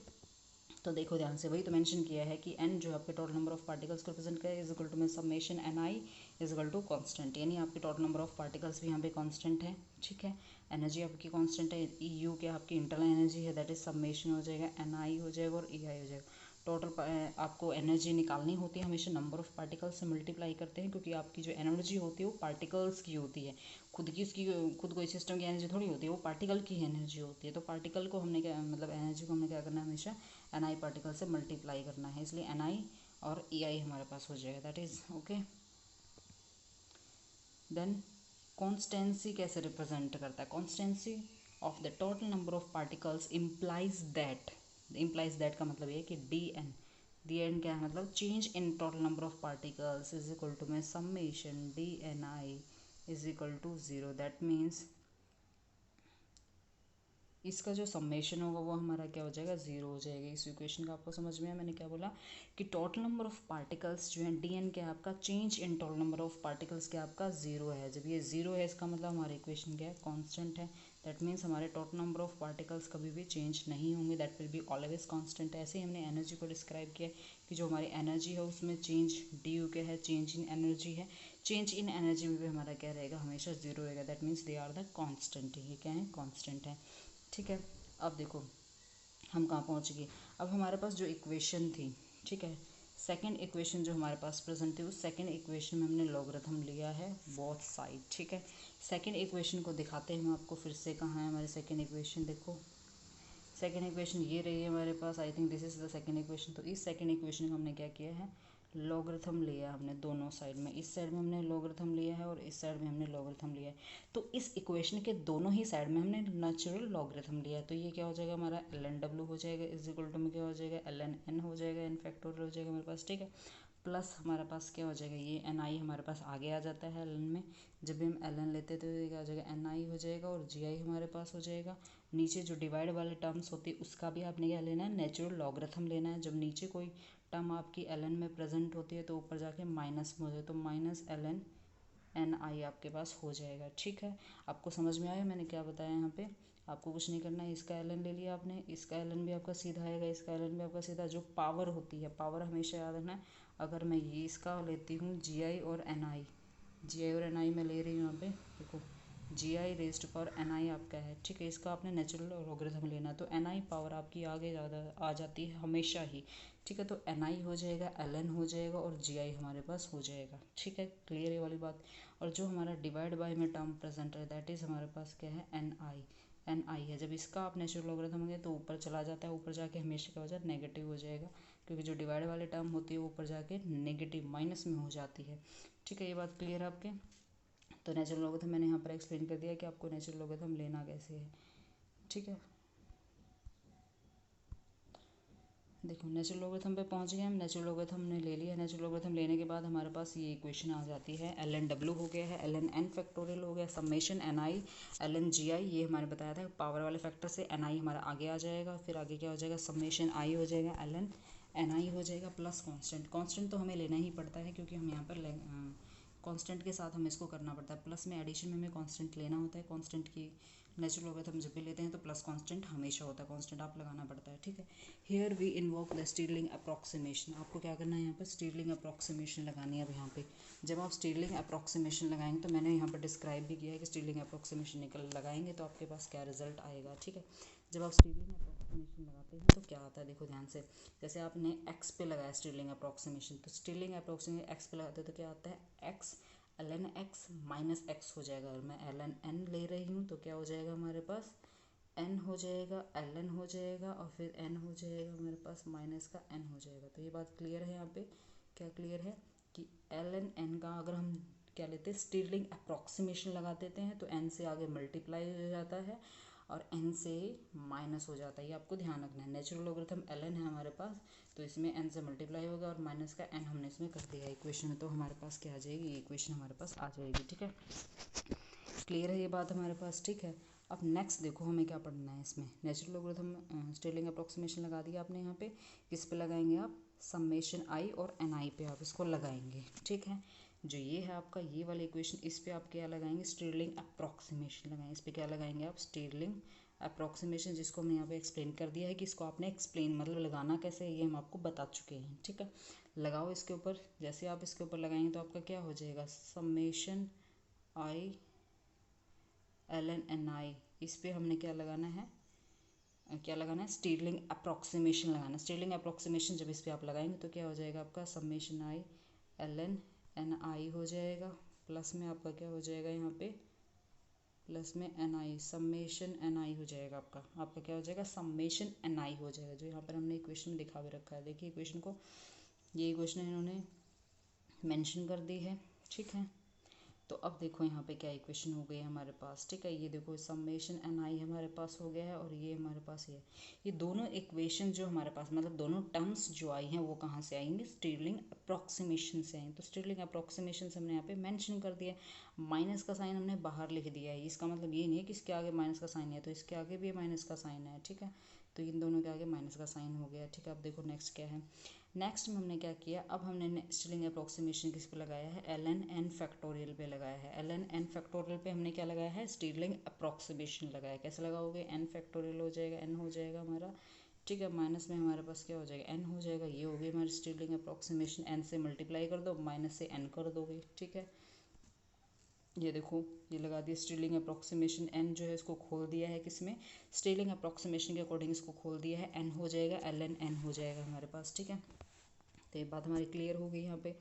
Speaker 1: तो देखो ध्यान से, वही तो मेंशन किया है कि n जो है आपके टोटल नंबर ऑफ पार्टिकल्स को रिप्रेजेंट करे इज इक्वल टू में summation NI is equal to constant, यानी आपके टोटल नंबर ऑफ पार्टिकल्स भी यहाँ पे कांस्टेंट है, ठीक है। एनर्जी आपकी कांस्टेंट है, EU क्या आपकी इंटरनल एनर्जी है, दैट इज समेशन हो जाएगा, NI हो जाएगा और EI हो जाएगा। टोटल आपको एनर्जी निकालनी होती है, हमेशा नंबर ऑफ पार्टिकल्स से मल्टीप्लाई करते हैं, क्योंकि आपकी जो एनर्जी होती है वो पार्टिकल्स की होती है, खुद की उसकी खुद कोई सिस्टम की एनर्जी थोड़ी होती है, वो पार्टिकल की एनर्जी होती है। तो पार्टिकल को हमने क्या मतलब एनर्जी को हमने क्या करना है, हमेशा NI पार्टिकल से मल्टीप्लाई करना है, इसलिए NI और EI हमारे पास हो जाएगा, that is okay. Then constancy कैसे रिप्रेजेंट करता है, constancy of the total number of particles implies that का मतलब ये है कि DN दी एंड क्या है मतलब change in total number of particles is equal to में summation D N I is equal to 0। That means इसका जो समेशन होगा वो हमारा क्या हो जाएगा 0 हो जाएगा। इस इक्वेशन का आपको समझ में आया। मैंने क्या बोला कि टोटल नंबर ऑफ पार्टिकल्स जो है डी एन क्या है आपका change in total number of particles क्या आपका 0 है। जब ये 0 है इसका मतलब हमारा इक्वेशन क्या है कांस्टेंट है। दैट मीन्स हमारे टोटल नंबर ऑफ पार्टिकल्स कभी भी चेंज नहीं होंगे, that will be always constant. ऐसे ही हमने एनर्जी को डिस्क्राइब किया कि जो हमारी एनर्जी है उसमें चेंज डी यू क्या है चेंज इन एनर्जी है। चेंज इन एनर्जी में भी हमारा क्या रहेगा हमेशा 0 रहेगा। That means they are the constant. ये क्या है कांस्टेंट है। ठीक है, अब देखो हम कहाँ पहुँच गए। अब हमारे पास जो इक्वेशन थी, ठीक है, सेकंड इक्वेशन जो हमारे पास प्रेजेंट थी उस सेकंड इक्वेशन में हमने लॉगरिथम लिया है बोथ साइड। ठीक है, सेकंड इक्वेशन को दिखाते हैं हम आपको फिर से। कहाँ है हमारी सेकंड इक्वेशन, देखो सेकंड इक्वेशन ये रही है हमारे पास। I think this is the second equation. तो इस सेकंड इक्वेशन का हमने क्या किया है लॉगरिथम लिया हमने दोनों साइड में। इस साइड में हमने लॉगरिथम लिया है और इस साइड में हमने लॉगरिथम लिया है। तो इस इक्वेशन के दोनों ही साइड में हमने नेचुरल लॉगरिथम लिया है। तो ये क्या हो जाएगा हमारा एल एन डब्ल्यू हो जाएगा इज इक्वल टू में क्या हो जाएगा एल एन एन हो जाएगा, एन फैक्टोरियल हो जाएगा हमारे पास। ठीक है, प्लस हमारे पास क्या हो जाएगा ये एन आई हमारे पास आगे आ जाता है एल एन में। जब भी हम एल एन लेते हैं तो ये क्या हो जाएगा एन आई हो जाएगा और जी आई हमारे पास हो जाएगा। नीचे जो डिवाइड वाले टर्म्स होती है उसका भी आपने क्या लेना है नेचुरल लॉगरिथम लेना है। जब नीचे कोई टर्म आपकी एल एन में प्रेजेंट होती है तो ऊपर जाके माइनस में हो जाए तो माइनस एल एन एन आई आपके पास हो जाएगा। ठीक है, आपको समझ में आया मैंने क्या बताया यहाँ पे। आपको कुछ नहीं करना है, इसका एल एन ले लिया आपने, इसका एल एन भी आपका सीधा आएगा, इसका एल एन भी आपका सीधा। जो पावर होती है पावर हमेशा याद रखना है। अगर मैं ये इसका लेती हूँ जी आई और एन आई, जी आई और एन आई मैं ले रही हूँ यहाँ पे देखो जी आई रेज्ड पावर एन आई आपका है। ठीक है, इसका आपने नेचुरल लॉगरिथम लेना है तो एन आई पावर आपकी आगे ज़्यादा आ जाती है हमेशा ही। ठीक है, तो एन आई हो जाएगा एल एन हो जाएगा और जी आई हमारे पास हो जाएगा। ठीक है, क्लियर ये वाली बात। और जो हमारा डिवाइड बाय में टर्म प्रेजेंट है दैट इज़ हमारे पास क्या है एन आई। एन आई है, जब इसका आप नेचुरल लॉगरिथम होंगे तो ऊपर चला जाता है, ऊपर जाके हमेशा क्या हो जाता है नेगेटिव हो जाएगा, क्योंकि जो डिवाइड वाले टर्म होती है वो ऊपर जाके नेगेटिव माइनस में हो जाती है। ठीक है, ये बात क्लियर है आपके। तो नेचुरल लॉगरिथम मैंने यहाँ पर एक्सप्लेन कर दिया कि आपको नेचुरल लॉगरिथम लेना कैसे है। ठीक है, देखो नेचुरल लॉगरिथम पे पहुँच गए हम। नेचुरल लॉगरिथम हमने ले लिया। नेचुरल लॉगरिथम लेने के बाद हमारे पास ये इक्वेशन आ जाती है एल एन डब्ल्यू हो गया है, एल एन एन फैक्टोरियल हो गया, summation N I L N G I. ये हमारे बताया था पावर वाले फैक्टर से एन आई हमारा आगे आ जाएगा, फिर आगे क्या हो जाएगा समेशन आई हो जाएगा एल एन एन आई हो जाएगा प्लस कांस्टेंट। कांस्टेंट तो हमें लेना ही पड़ता है क्योंकि हम यहाँ पर कांस्टेंट के साथ हमें इसको करना पड़ता है। प्लस में एडिशन में हमें कांस्टेंट लेना होता है। कांस्टेंट की नेचुरल लॉगरिथम जब भी लेते हैं तो प्लस कांस्टेंट हमेशा होता है, कांस्टेंट आप लगाना पड़ता है। ठीक है, here we invoke the Stirling approximation. आपको क्या करना है यहाँ पर स्टीरलिंग अप्रॉक्सीमेशन लगानी है। अब यहाँ पे जब आप स्टीरलिंग अप्रॉक्सीमेशन लगाएंगे तो मैंने यहाँ पर डिस्क्राइब भी किया है कि स्टीरलिंग अप्रॉक्सीमेशन निकल लगाएंगे तो आपके पास क्या रिजल्ट आएगा। ठीक है, जब आप स्टीरलिंग अप्रॉक्सीमेशन लगाते हैं तो क्या आता है देखो ध्यान से। जैसे आपने एक्स पे लगाया स्टीरलिंग अप्रॉक्सीमेशन, तो स्टीरलिंग अप्रॉक्सीमेशन एक्स पे लगाते हैं तो क्या आता है x l n x minus x हो जाएगा। और मैं एल एन एन ले रही हूँ तो क्या हो जाएगा हमारे पास एन हो जाएगा, एल एन हो जाएगा और फिर एन हो जाएगा हमारे पास माइनस का एन हो जाएगा। तो ये बात क्लियर है यहाँ पे। क्या क्लियर है कि एल एन एन का अगर हम क्या लेते हैं स्टीरलिंग अप्रॉक्सीमेशन लगा देते हैं तो एन से आगे मल्टीप्लाई हो जाता है और एन से माइनस हो जाता है। ये आपको ध्यान रखना है। नेचुरल लॉगरिथम एल एन है हमारे पास तो इसमें एन से मल्टीप्लाई होगा और माइनस का एन हमने इसमें कर दिया इक्वेशन में, तो हमारे पास क्या आ जाएगी ये इक्वेशन हमारे पास आ जाएगी। ठीक है, क्लियर है ये बात हमारे पास। ठीक है, अब नेक्स्ट देखो हमें क्या पढ़ना है इसमें। नेचुरल लॉगरिथम स्टीरलिंग अप्रॉक्सीमेशन लगा दिया आपने। यहाँ पे किस पे लगाएंगे आप समेशन आई और एन आई पे आप इसको लगाएंगे। ठीक है, जो ये है आपका ये वाला इक्वेशन इस पे आप क्या लगाएंगे स्टीरलिंग अप्रॉक्सीमेशन लगाएंगे। इस पे क्या लगाएंगे आप स्टीरलिंग अप्रॉक्सीमेशन, जिसको हमने यहाँ पे एक्सप्लेन कर दिया है कि इसको आपने एक्सप्लेन मतलब लगाना कैसे है ये हम आपको बता चुके हैं। ठीक है, लगाओ इसके ऊपर। जैसे आप इसके ऊपर लगाएंगे तो आपका क्या हो जाएगा summation I L N N I. इस पे हमने क्या लगाना है स्टीरलिंग अप्रॉक्सीमेशन लगाना है। स्टीरलिंग अप्रॉक्सीमेशन जब इस पे आप लगाएंगे तो क्या हो जाएगा आपका summation I L N N आई हो जाएगा, प्लस में आपका क्या हो जाएगा यहाँ पे प्लस में एन आई समेशन एन आई हो जाएगा। आपका क्या हो जाएगा समेशन एन आई हो जाएगा, जो यहाँ पर हमने इक्वेशन में दिखा भी रखा है। देखिए इक्वेशन को, ये इक्वेशन इन्होंने मेंशन कर दी है। ठीक है, तो अब देखो यहाँ पे क्या इक्वेशन हो गई है हमारे पास, ठीक है। ये देखो समेशन एन आई हमारे पास हो गया है और ये हमारे पास ये दोनों इक्वेशन जो हमारे पास मतलब दोनों टर्म्स जो आई हैं वो कहाँ से आएंगे, स्टिरलिंग अप्रॉक्सीमेशन से आएंगे। तो स्टिरलिंग अप्रॉक्सीमेशन से हमने यहाँ पे मेंशन कर दिया, माइनस का साइन हमने बाहर लिख दिया है। इसका मतलब ये नहीं है कि इसके आगे माइनस का साइन है तो इसके आगे भी माइनस का साइन है, ठीक है। तो इन दोनों के आगे माइनस का साइन हो गया, ठीक है। अब देखो नेक्स्ट क्या है, नेक्स्ट में हमने क्या किया, अब हमने स्टिरलिंग अप्रॉक्सीमेशन किस पे लगाया है, एल एन एन फैक्टोरियल पे लगाया है। एल एन एन फैक्टोरियल पे हमने क्या लगाया है, स्टिरलिंग अप्रॉक्सीमेशन लगाया। कैसे लगाओगे, एन फैक्टोरियल हो जाएगा, एन हो जाएगा हमारा, ठीक है, माइनस में हमारे पास क्या हो जाएगा, एन हो जाएगा। ये हो गई हमारी स्टिरलिंग अप्रॉक्सीमेशन, एन से मल्टीप्लाई कर दो, माइनस से एन कर दोगे, ठीक है। ये देखो ये लगा दिया स्टिरलिंग अप्रॉक्सीमेशन, एन जो है इसको खोल दिया है किसमें, स्टिरलिंग अप्रॉक्सीमेशन के अकॉर्डिंग इसको खोल दिया है, एन हो जाएगा, एल एन एन हो जाएगा हमारे पास, ठीक है। तो ये बात हमारी क्लियर हो गई यहाँ पे।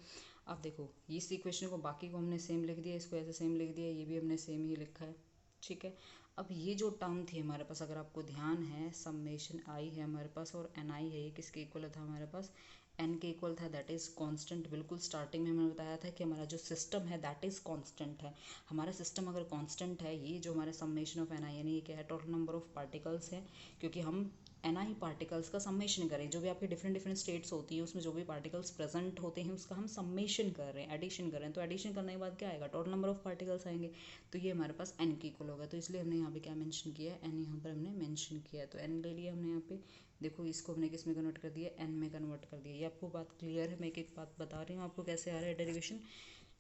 Speaker 1: अब देखो इस इक्वेशन को बाकी को हमने सेम लिख दिया, इसको ऐसे सेम लिख दिया, ये भी हमने सेम ही लिखा है, ठीक है। अब ये जो टर्म थी हमारे पास, अगर आपको ध्यान है, समेशन आई है हमारे पास और एन आई है, ये किसके इक्वल था हमारे पास, एन के इक्वल था, दैट इज़ कांस्टेंट। बिल्कुल स्टार्टिंग में हमने बताया था कि हमारा जो सिस्टम है दैट इज़ कांस्टेंट है। हमारा सिस्टम अगर कांस्टेंट है, ये जो हमारे समेशन ऑफ एन आई यानी ये क्या है, टोटल नंबर ऑफ पार्टिकल्स है, क्योंकि हम एन आई पार्टिकल्स का सम्मेशन करें, जो भी आपकी डिफरेंट डिफरेंट स्टेट्स होती है उसमें जो भी पार्टिकल्स प्रेजेंट होते हैं उसका हम सम्मेशन कर रहे हैं, एडिशन कर रहे हैं। तो एडिशन करने के बाद क्या आएगा, टोटल नंबर ऑफ पार्टिकल्स आएंगे। तो ये हमारे पास एन की इक्वल होगा, तो इसलिए हमने यहाँ पे क्या मेंशन किया है, एन यहाँ पर हमने मेंशन किया है। तो एन ले लिया हमने यहाँ पे, देखो इसको हमने किस में कन्वर्ट कर दिया, एन में कन्वर्ट कर दिया। ये आपको बात क्लियर है, मैं एक एक बात बता रही हूँ आपको कैसे आ रहा है डेरिवेशन,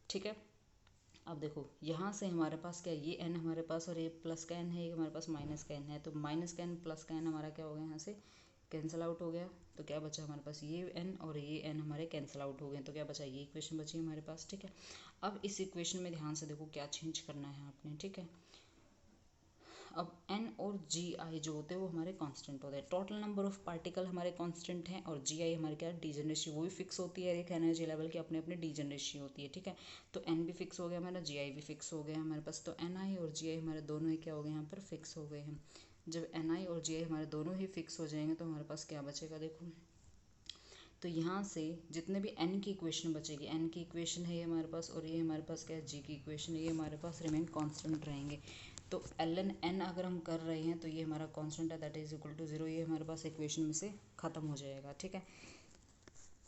Speaker 1: ठीक है। अब देखो यहाँ से हमारे पास क्या, ये एन हमारे पास और ये प्लस का एन है, ये हमारे पास माइनस का एन है। तो माइनस का एन प्लस का एन हमारा क्या हो गया, यहाँ से कैंसिल आउट हो गया। तो क्या बचा हमारे पास, ये एन और ये एन हमारे कैंसिल आउट हो गए। तो क्या बचा, ये इक्वेशन बची हमारे पास, ठीक है। अब इस इक्वेशन में ध्यान से देखो क्या चेंज करना है आपने, ठीक है। अब एन और जी आई जो होते हैं वो हमारे कांस्टेंट होते हैं, टोटल नंबर ऑफ पार्टिकल हमारे कांस्टेंट हैं, और जी आई हमारे क्या, डीजनरेसी, वो भी फिक्स होती है एक एनर्जी लेवल की, अपने अपने डीजनरेसी होती है, ठीक है। तो एन भी फिक्स हो गया हमारा, जी आई भी फिक्स हो गया हमारे पास। तो एन आई और जी आई हमारे दोनों ही क्या हो गए यहाँ पर, फिक्स हो गए हैं। जब एन आई और जी आई हमारे दोनों ही फिक्स हो जाएंगे तो हमारे पास क्या बचेगा, देखो तो यहाँ से जितने भी एन की इक्वेशन बचेगी, एन की इक्वेशन है ये हमारे पास, और ये हमारे पास क्या है, जी की इक्वेशन है, ये हमारे पास रिमेन कांस्टेंट रहेंगे। तो एल एन एन अगर हम कर रहे हैं तो ये हमारा कांस्टेंट है, दैट इज इक्वल टू 0, ये हमारे पास इक्वेशन में से ख़त्म हो जाएगा, ठीक है।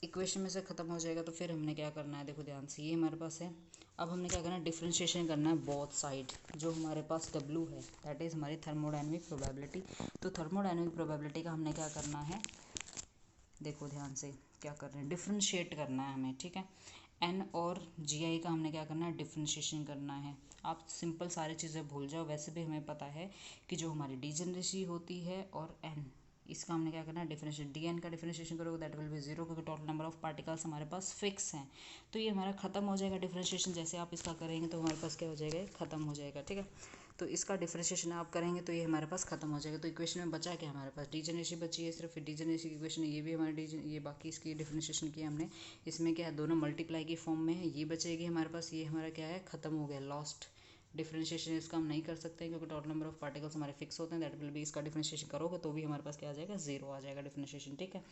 Speaker 1: इक्वेशन में से ख़त्म हो जाएगा तो फिर हमने क्या करना है, देखो ध्यान से, ये हमारे पास है। अब हमने क्या करना है, डिफ्रेंशिएशन करना है बोथ साइड। जो हमारे पास डब्ल्यू है दैट इज़ हमारी थर्मोडाइनमिक प्रोबेबिलिटी। तो थर्मोडाइनमिक प्रोबेबिलिटी का हमने क्या करना है, देखो ध्यान से क्या कर रहे हैं, डिफ्रेंशिएट करना है हमें, ठीक है। एन और जी आई का हमने क्या करना है, डिफ्रेंशिएशन करना है। आप सिंपल सारी चीज़ें भूल जाओ, वैसे भी हमें पता है कि जो हमारी डीजनरेसी होती है और एन, इसका हमने क्या करना है, डिफरेंशिएट, डी एन का डिफरेंशिएशन करोगे दैट विल बी 0, क्योंकि टोटल नंबर ऑफ पार्टिकल्स हमारे पास फिक्स हैं। तो ये हमारा खत्म हो जाएगा डिफरेंशिएशन, जैसे आप इसका करेंगे तो हमारे पास क्या हो जाएगा, खत्म हो जाएगा, ठीक है। तो इसका डिफरेंशिएशन आप करेंगे तो ये हमारे पास खत्म हो जाएगा। तो इक्वेशन में बचा क्या हमारे पास, डीजनरेसी बची है सिर्फ, डीजनरेसी की इक्वेशन है, ये भी हमारे ये बाकी इसकी डिफरेंशिएशन किया हमने। इसमें क्या है, दोनों मल्टीप्लाई की फॉर्म में है, ये बचेगी हमारे पास, ये हमारा क्या है, खत्म हो गया, लॉस्ट। डिफरेंशिएशन इसका हम नहीं कर सकते हैं क्योंकि टोटल नंबर ऑफ पार्टिकल्स हमारे फिक्स होते हैं, दैट विल बी, इसका डिफरेंशिएशन करोगे तो भी हमारे पास क्या आ जाएगा, 0 आ जाएगा डिफरेंशिएशन, ठीक है।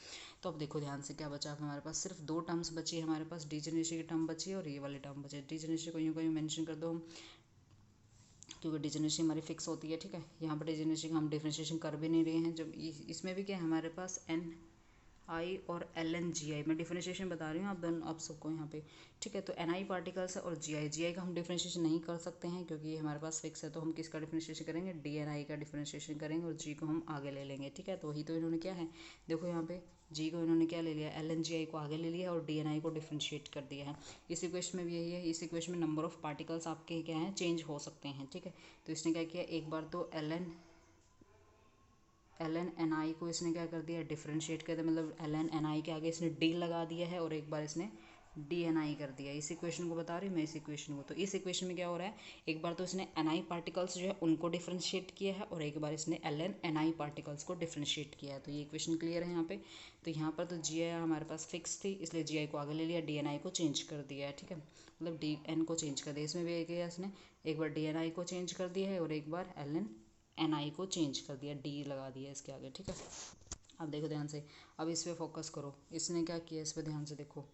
Speaker 1: तो अब देखो ध्यान से क्या बचा, अब हमारे पास सिर्फ दो टर्म्स बची है, हमारे पास डीजनरेसी की टर्म बची है और ये वाली टर्म बची है। डीजनरेसी को यूँ कहीं मेंशन कर दो हम, क्योंकि डिजनरेसी हमारी फिक्स होती है, ठीक है। यहाँ पर डिजनरेसी का हम डिफरेंशिएशन कर भी नहीं रहे हैं। जब इसमें भी क्या है हमारे पास एन आई और एल एन जी आई, मैं डिफरेंशिएशन बता रही हूँ आप दोनों, आप सबको यहाँ पे, ठीक है। तो एन आई पार्टिकल्स है और जी आई का हम डिफरेंशिएशन नहीं कर सकते हैं क्योंकि ये हमारे पास फिक्स है। तो हम किसका डिफरेंशिएशन करेंगे, डी एन आई का डिफरेंशिएशन करेंगे और जी को हम आगे ले लेंगे, ठीक है। तो वही तो इन्होंने क्या है, देखो यहाँ पे जी को इन्होंने क्या ले लिया, एल एन जी आई को आगे ले लिया और डी एन आई को डिफरेंशिएट कर दिया है। इस इक्वेशन में भी यही है, इस इक्वेशन में नंबर ऑफ पार्टिकल्स आपके क्या हैं, चेंज हो सकते हैं, ठीक है। तो इसने क्या किया, एक बार तो एल एन एन आई को इसने क्या कर दिया, डिफरेंशिएट कर दिया, मतलब एल एन आई के आगे इसने डी लगा दिया है और एक बार इसने डी एन आई कर दिया। इस इक्वेशन को बता रही हूँ मैं, इस इक्वेशन को। तो इस इक्वेशन में क्या हो रहा है, एक बार तो इसने एन आई पार्टिकल्स जो है उनको डिफरेंशिएट किया है और एक बार इसने एल एन आई पार्टिकल्स को डिफरेंशिएट किया है। तो ये इक्वेशन क्लियर है यहाँ पे। तो यहाँ पर तो जी आई हमारे पास फिक्स थी, इसलिए जी आई को आगे ले लिया, डी एन आई को चेंज कर दिया है, ठीक है। मतलब डी एन को चेंज कर दिया, इसमें भी एक है, इसने एक बार डी एन आई को चेंज कर दिया है और एक बार एन आई को चेंज कर दिया, डी लगा दिया इसके आगे, ठीक है। अब देखो ध्यान से, अब इस पर फोकस करो, इसने क्या किया, इस पर ध्यान से देखो।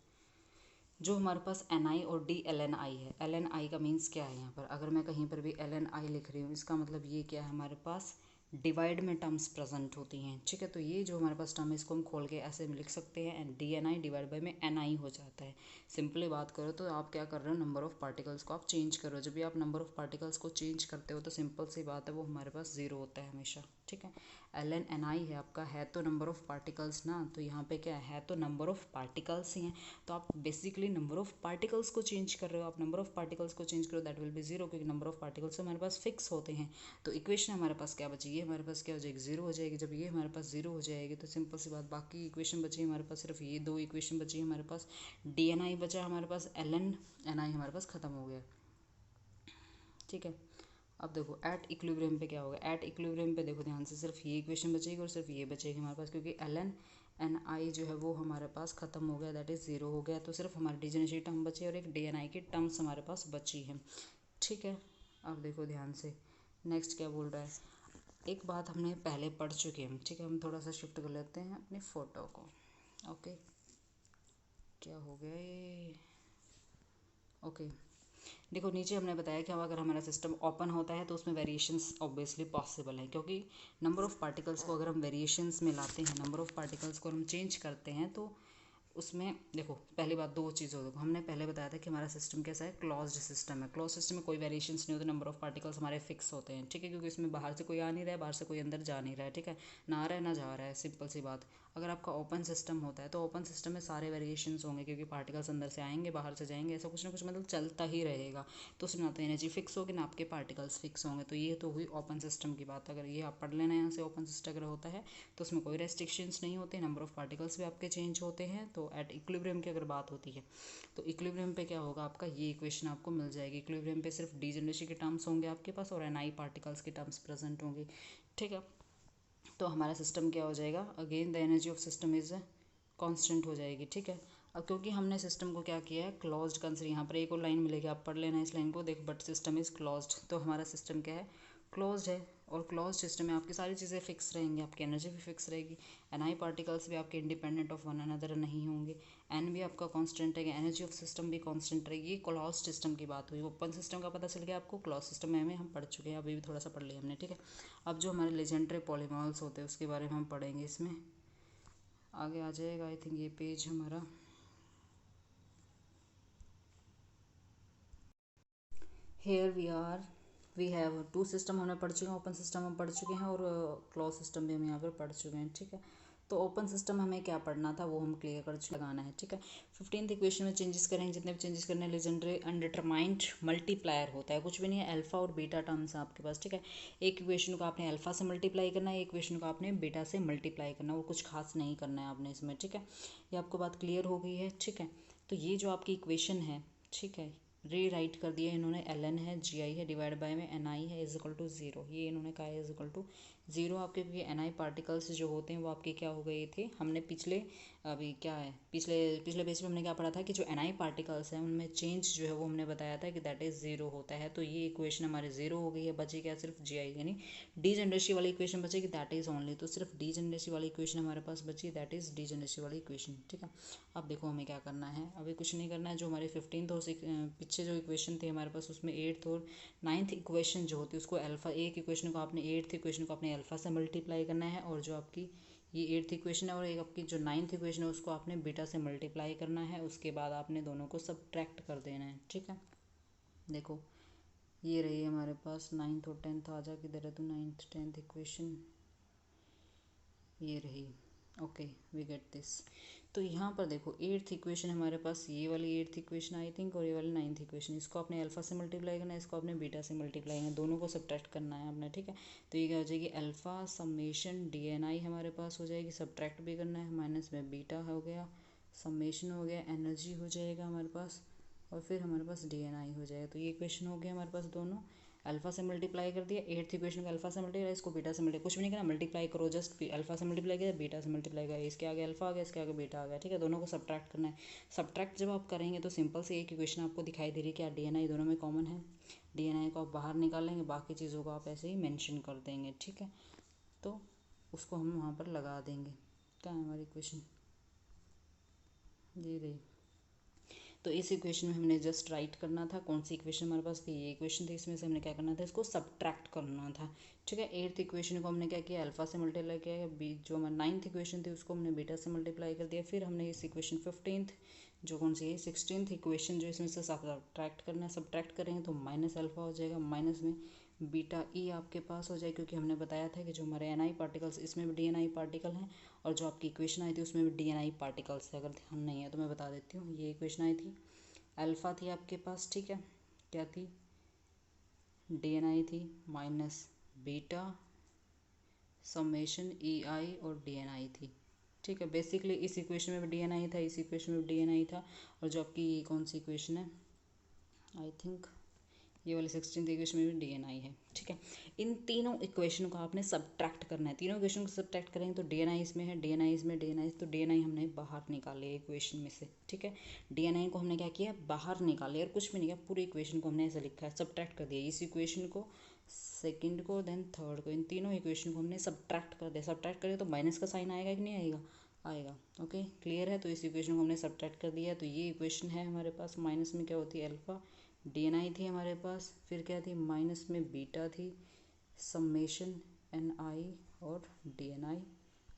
Speaker 1: जो हमारे पास एन आई और डी एल एन आई है, एल एन आई का मीन्स क्या है यहाँ पर, अगर मैं कहीं पर भी एल एन आई लिख रही हूँ इसका मतलब ये क्या है, हमारे पास डिवाइड में टर्म्स प्रेजेंट होती हैं, ठीक है। तो ये जो हमारे पास टर्म है इसको हम खोल के ऐसे में लिख सकते हैं, and d N i divide by में एन आई हो जाता है। सिंपली बात करो तो आप क्या कर रहे हो, नंबर ऑफ पार्टिकल्स को आप चेंज कर रहे हो। जब भी आप नंबर ऑफ पार्टिकल्स को चेंज करते हो तो सिंपल सी बात है वो हमारे पास जीरो होता है हमेशा, ठीक है। एल एन एन आई है आपका, है तो नंबर ऑफ पार्टिकल्स ना, तो यहाँ पे क्या है तो नंबर ऑफ पार्टिकल्स ही हैं, तो आप बेसिकली नंबर ऑफ पार्टिकल्स को चेंज कर रहे हो। आप नंबर ऑफ पार्टिकल्स को चेंज करो दैट विल बी जीरो, क्योंकि नंबर ऑफ पार्टिकल्स हमारे पास फिक्स होते हैं। तो इक्वेशन हमारे पास क्या बची, ये हमारे पास क्या हो जाएगी, जीरो हो जाएगी। जब ये हमारे पास जीरो हो जाएगी तो सिंपल सी बात, बाकी इक्वेशन बची हमारे पास सिर्फ ये दो इक्वेशन बची हमारे पास, डी एन आई बचा हमारे पास, एल एन एन आई हमारे पास ख़त्म हो गया, ठीक है। अब देखो एट इक्विलिब्रियम पे क्या होगा, एट इक्विलिब्रियम पे देखो ध्यान से, सिर्फ ये इक्वेशन बचेगी और सिर्फ ये बचेगी हमारे पास, क्योंकि एल एन एन आई जो है वो हमारे पास ख़त्म हो गया, दैट इज़ ज़ीरो हो गया। तो सिर्फ हमारी डिजनेसी टर्म बची और एक डी एन आई की टर्म्स हमारे पास बची है, ठीक है। अब देखो ध्यान से नेक्स्ट क्या बोल रहा है, एक बात हमने पहले पढ़ चुके हैं, ठीक है। हम थोड़ा सा शिफ्ट कर लेते हैं अपनी फ़ोटो को, ओके। क्या हो गया ये, ओके। देखो नीचे हमने बताया कि अगर हमारा सिस्टम ओपन होता है तो उसमें वेरिएशंस ऑब्वियसली पॉसिबल है, क्योंकि नंबर ऑफ पार्टिकल्स को अगर हम वेरिएशंस में लाते हैं, नंबर ऑफ पार्टिकल्स को हम चेंज करते हैं, तो उसमें देखो पहली बात दो चीज़ों देखो, हमने पहले बताया था कि हमारा सिस्टम कैसा है, क्लोज्ड सिस्टम है। क्लोज सिस्टम में कोई वेरिएशंस नहीं होते, नंबर ऑफ पार्टिकल्स हमारे फिक्स होते हैं, ठीक है, क्योंकि इसमें बाहर से कोई आ नहीं रहा है, बाहर से कोई अंदर जा नहीं रहा है, ठीक है, ना आ रहा है ना जा रहा है, सिंपल सी बात। अगर आपका ओपन सिस्टम होता है तो ओपन सिस्टम में सारे वेरिएशंस होंगे, क्योंकि पार्टिकल्स अंदर से आएंगे बाहर से जाएंगे, ऐसा कुछ ना कुछ मतलब चलता ही रहेगा। तो उसमें ना तो एनर्जी फिक्स होगी ना आपके पार्टिकल्स फिक्स होंगे। तो ये तो हुई ओपन सिस्टम की बात, अगर ये आप पढ़ लेना यहाँ से, ओपन सिस्टम अगर होता है तो उसमें कोई रेस्ट्रिक्शंस नहीं होते, नंबर ऑफ पार्टिकल्स भी आपके चेंज होते हैं। तो एट इक्विलिब्रियम की अगर बात होती है तो इक्विलिब्रियम पे क्या होगा आपका, ये इक्वेशन आपको मिल जाएगी। इक्विलिब्रियम पे सिर्फ डीजेनरेसी के टर्म्स होंगे आपके पास और एनआई पार्टिकल्स के टर्म्स प्रेजेंट होंगे, ठीक है। तो हमारा सिस्टम क्या हो जाएगा, again the energy of system is constant हो जाएगी, ठीक है। अब क्योंकि हमने सिस्टम को क्या किया है, क्लोज्ड कंसिडर, यहाँ पर एक और लाइन मिलेगी आप पढ़ लेना इस लाइन को, देखो बट सिस्टम इज़ क्लोज्ड, तो हमारा सिस्टम क्या है, क्लोज्ड है। और क्लोज सिस्टम में आपकी सारी चीज़ें फिक्स रहेंगी, आपकी एनर्जी भी फिक्स रहेगी, एनआई पार्टिकल्स भी आपके इंडिपेंडेंट ऑफ वन अनदर नहीं होंगे, एन भी आपका कांस्टेंट है, एनर्जी ऑफ सिस्टम भी कांस्टेंट रहेगी। ये क्लोज सिस्टम की बात हुई, ओपन सिस्टम का पता चल गया आपको, क्लोज सिस्टम में हम पढ़ चुके हैं, अभी भी थोड़ा सा पढ़ लिया हमने, ठीक है। अब जो हमारे लेजेंडरी पॉलीमॉल्स होते हैं उसके बारे में हम पढ़ेंगे, इसमें आगे आ जाएगा आई थिंक ये पेज हमारा। Here we have two system हमने पढ़ चुके हैं, ओपन सिस्टम हम पढ़ चुके हैं और क्लोज सिस्टम भी हम यहाँ पर पढ़ चुके हैं, ठीक है। तो ओपन सिस्टम हमें क्या पढ़ना था वो हम क्लियर कर लगाना है, ठीक है। 15th इक्वेशन में चेंजेस करेंगे, जितने भी चेंजेस करने लेजेंडरी अनडिटरमाइंड मल्टीप्लायर होता है, कुछ भी नहीं है, अल्फा और बीटा टर्म्स है आपके पास, ठीक है। एक इक्वेशन को आपने अल्फा से मल्टीप्लाई करना है, एक इक्वेशन को आपने बीटा से मल्टीप्लाई करना है, और कुछ खास नहीं करना है आपने इसमें, ठीक है। ये आपको बात क्लियर हो गई है, ठीक है। तो ये जो आपकी इक्वेशन है, ठीक है, री राइट कर दिया इन्होंने, एल एन है, जी आई है, डिवाइड बाय में एन आई है, इज इक्वल टू जीरो, ये इन्होंने कहा है इज इक्वल टू जीरो आपके, क्योंकि एन आई पार्टिकल्स जो होते हैं वो आपके क्या हो गए थे, हमने पिछले अभी क्या है पिछले पिछले पेज में हमने क्या पढ़ा था कि जो एन आई पार्टिकल्स हैं उनमें चेंज जो है वो हमने बताया था कि दैट इज़ जीरो होता है। तो ये इक्वेशन हमारे जीरो हो गई है, बची क्या सिर्फ जी आई, यानी डी जनरेसी वाली इक्वेशन बचेगी, दैट इज़ ओनली, तो सिर्फ डी जनरेसी वाली इक्वेशन हमारे पास बची, दैट इज़ डी जनरेसी वाली इक्वेशन, ठीक है। अब देखो हमें क्या करना है, अभी कुछ नहीं करना है, जो हमारे 15th और पीछे जो इक्वेशन थे हमारे पास उसमें 8th और 9th इक्वेशन जो होती है उसको अल्फा, एक इक्वेशन को आपने 8th इक्वेशन को आपने अल्फा से मल्टीप्लाई करना है, और जो आपकी ये 8th इक्वेशन है और एक आपकी जो 9th इक्वेशन है उसको आपने बीटा से मल्टीप्लाई करना है, उसके बाद आपने दोनों को सब्ट्रैक्ट कर देना है, ठीक है। देखो ये रही हमारे पास 9th और 10th, आ जा किधर है तो 9th 10th इक्वेशन ये रही, ओके वी गेट दिस। तो यहाँ पर देखो 8th इक्वेशन हमारे पास, ये वाली 8th इक्वेशन आई थिंक, और ये वाली 9th इक्वेशन, इसको आपने अल्फा से मल्टीप्लाई करना है, इसको आपने बीटा से मल्टीप्लाई करना है, दोनों को सब्ट्रैक्ट करना है आपने, ठीक है। तो ये क्या हो जाएगी, अल्फा समेशन डी एन आई हमारे पास हो जाएगी, सब्ट्रैक्ट भी करना है, माइनस में बीटा हो गया, समेशन हो गया, एनर्जी हो जाएगा हमारे पास, और फिर हमारे पास डी एन आई हो जाएगा। तो ये इक्वेशन हो गया हमारे पास, दोनों अल्फा से मल्टीप्लाई कर दिया, 8th इक्वेशन को अल्फा से मल्टीप्लाई, इसको बीटा से मल्टीप्लाई, कुछ भी नहीं करना, मल्टीप्लाई करो, जस्ट अल्फा से मल्टीप्लाई किया, बीटा से मल्टीप्लाई किया, इसके आगे अल्फा आ गया, इसके आगे बीटा आ गया, ठीक है। दोनों को सब्ट्रैक्ट करना है। सब्ट्रैक्ट जब आप करेंगे तो सिंपल से एक इक्वेशन आपको दिखाई दे रही है कि डी एन आई दोनों में कॉमन है, डी एन आई को आप बाहर निकालेंगे, बाकी चीज़ों को आप ऐसे ही मैंशन कर देंगे, ठीक है। तो उसको हम वहाँ पर लगा देंगे, क्या है हमारी इक्वेशन, जी रही। तो इस इक्वेशन में हमने जस्ट राइट करना था, कौन सी इक्वेशन हमारे पास थी, ये इक्वेशन थी, इसमें से हमने क्या करना था, इसको सब्ट्रैक्ट करना था। ठीक है, 8th इक्वेशन को हमने क्या किया, अल्फा से मल्टीप्लाई किया, बी जो हमारा 9th इक्वेशन थी उसको हमने बीटा से मल्टीप्लाई कर दिया। फिर हमने इस इक्वेशन 15th जो कौन सी है 16th इक्वेशन जो इसमें से सब्ट्रैक्ट करना है, सब्ट्रैक्ट करेंगे तो माइनस अल्फा हो जाएगा, माइनस में बीटा ई आपके पास हो जाए, क्योंकि हमने बताया था कि जो हमारे एन पार्टिकल्स इसमें भी डी पार्टिकल हैं, और जो आपकी इक्वेशन आई थी उसमें भी डी पार्टिकल्स है। अगर ध्यान नहीं है तो मैं बता देती हूँ, ये इक्वेशन आई थी, अल्फ़ा थी आपके पास, ठीक है, क्या थी, डी थी, माइनस बीटा समेशन ई आई और डी थी। ठीक है, बेसिकली इस इक्वेशन में भी डी था, इस इक्वेशन में भी डी था, और जो आपकी कौन सी इक्वेशन है, आई थिंक ये वाली 16th इक्वेशन में भी डी है। ठीक है, इन तीनों इक्वेशन को आपने सब्ट्रैक्ट करना है, तीनों इक्वेशन को सब्ट्रैक्ट करेंगे तो डी इसमें है, डी इसमें, डी तो डी हमने बाहर निकाले इक्वेशन में से। ठीक है, डी को हमने क्या किया, बाहर निकाले, और कुछ भी नहीं किया, पूरी इक्वेशन को हमने ऐसे लिखा है, सब्ट्रैक्ट कर दिया, इस इक्वेशन को, सेकंड को, देन थर्ड को, इन तीनों इक्वेशन को हमने सब्ट्रैक्ट कर दिया। सब्ट्रैक्ट करें तो माइनस का साइन आएगा कि नहीं आएगा, आएगा। ओके, क्लियर है। तो इस इक्वेशन को हमने सब्ट्रैक्ट कर दिया, तो ये इक्वेशन है हमारे पास, माइनस में क्या होती है अल्फ़ा, डी थी हमारे पास, फिर क्या थी, माइनस में बीटा थी, समेशन एन आई और डी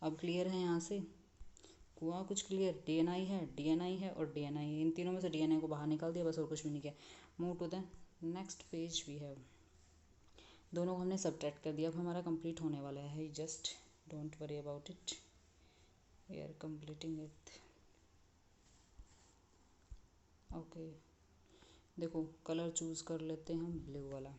Speaker 1: अब क्लियर है यहाँ से, हुआ कुछ क्लियर, डी है और डी है, इन तीनों में से डी को बाहर निकाल दिया बस, और कुछ भी नहीं किया। Move to the next page we have, दोनों को हमने सब्ट्रैक्ट कर दिया, अब हमारा कंप्लीट होने वाला है, just don't worry about it, we are completing it. Okay, देखो कलर चूज़ कर लेते हैं हम ब्लू वाला।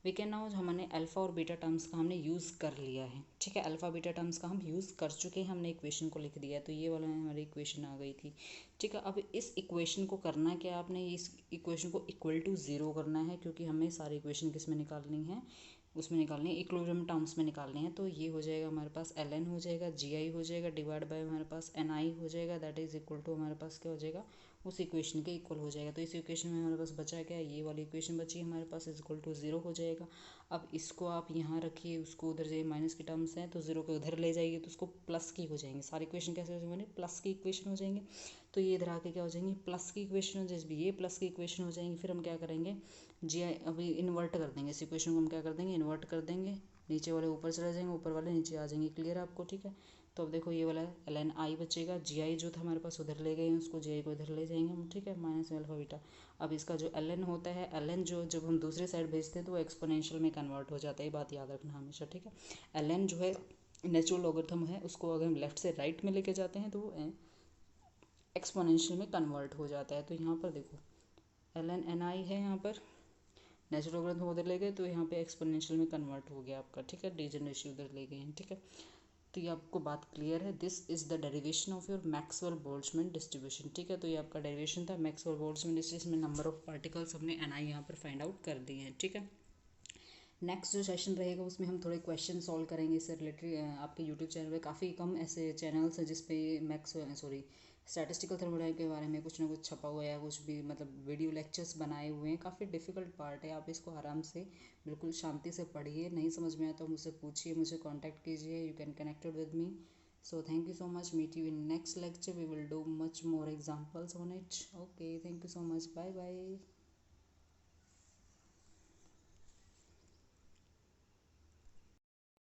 Speaker 1: वी कैन नाउ, हमने अल्फ़ा और बीटा टर्म्स का हमने यूज़ कर लिया है। ठीक है, अल्फ़ा बीटा टर्म्स का हम यूज़ कर चुके हैं, हमने इक्वेशन को लिख दिया, तो ये वाला हमारी इक्वेशन आ गई थी। ठीक है, अब इस इक्वेशन को करना क्या, आपने इस इक्वेशन को इक्वल टू ज़ीरो करना है, क्योंकि हमें सारी इक्वेशन किस में निकालनी है, उसमें निकालनी है, इक्विलिब्रियम टर्म्स में निकालनी है। तो ये हो जाएगा हमारे पास ln हो जाएगा, gi हो जाएगा, डिवाइड बाय हमारे पास ni हो जाएगा, दैट इज़ इक्वल टू हमारे पास क्या हो जाएगा, उस इक्वेशन के इक्वल हो जाएगा। तो इस इक्वेशन में हमारे पास बचा क्या है, ये वाली इक्वेशन बची हमारे पास, इज इक्वल टू ज़ीरो हो जाएगा। अब इसको आप यहाँ रखिए, उसको उधर जाइए, माइनस की टर्म्स हैं तो ज़ीरो को उधर ले जाइए, तो उसको प्लस की हो जाएंगे, सारी इक्वेशन कैसे हो जाएंगे, प्लस की इक्वेशन हो जाएंगे। तो ये इधर आके क्या हो जाएंगे, प्लस की इक्वेशन हो जाएगी, ये प्लस की इक्वेशन हो जाएंगी। फिर हम क्या करेंगे, जी अभी इन्वर्ट कर देंगे, इस इक्वेशन को हम क्या कर देंगे, इन्वर्ट कर देंगे, नीचे वाले ऊपर चले जाएंगे, ऊपर वाले नीचे आ जाएंगे। क्लियर है आपको, ठीक है। तो अब देखो ये वाला ln i बचेगा, gi जो था हमारे पास उधर ले गए हैं, उसको gi को इधर ले जाएंगे हम, ठीक है, माइनस में अल्फा बीटा। अब इसका जो ln होता है, ln जो जब हम दूसरे साइड भेजते हैं तो वो एक्सपोनेंशियल में कन्वर्ट हो जाता है, ये बात याद रखना हमेशा, ठीक है। ln जो है नेचुरल लॉगरिथम है, उसको अगर हम लेफ्ट से राइट में लेके जाते हैं तो वो एक्सपोनेंशियल में कन्वर्ट हो जाता है। तो यहाँ पर देखो ln ni है, यहाँ पर नेचुरल लॉगरिथम उधर ले गए तो यहाँ पे एक्सपोनेंशियल में कन्वर्ट हो गया आपका, ठीक है, डिजनरेसी उधर ले गए हैं, ठीक है। तो ये आपको बात क्लियर है, this is the derivation of your Maxwell Boltzmann distribution, ठीक है। तो ये आपका डेरिवेशन था मैक्सवेल बोल्ट्जमैन डिस्ट्रीब्यूशन में, नंबर ऑफ पार्टिकल्स हमने एन आई यहाँ पर फाइंड आउट कर दिए हैं, ठीक है। नेक्स्ट जो सेशन रहेगा उसमें हम थोड़े क्वेश्चन सॉल्व करेंगे, इससे रिलेटेड आपके यूट्यूब चैनल पे काफ़ी कम ऐसे चैनल्स हैं जिसपे स्टैटिस्टिकल थर्मोडायनामिक्स के बारे में कुछ ना कुछ छपा हुआ है, या कुछ भी मतलब वीडियो लेक्चर्स बनाए हुए हैं। काफ़ी डिफ़िकल्ट पार्ट है, आप इसको आराम से बिल्कुल शांति से पढ़िए, नहीं समझ में आया तो मुझसे पूछिए, मुझे कॉन्टैक्ट कीजिए, you can connected with me. So thank you so much, meet you in next lecture, we will do much more examples on it. Okay, thank you so much, bye bye.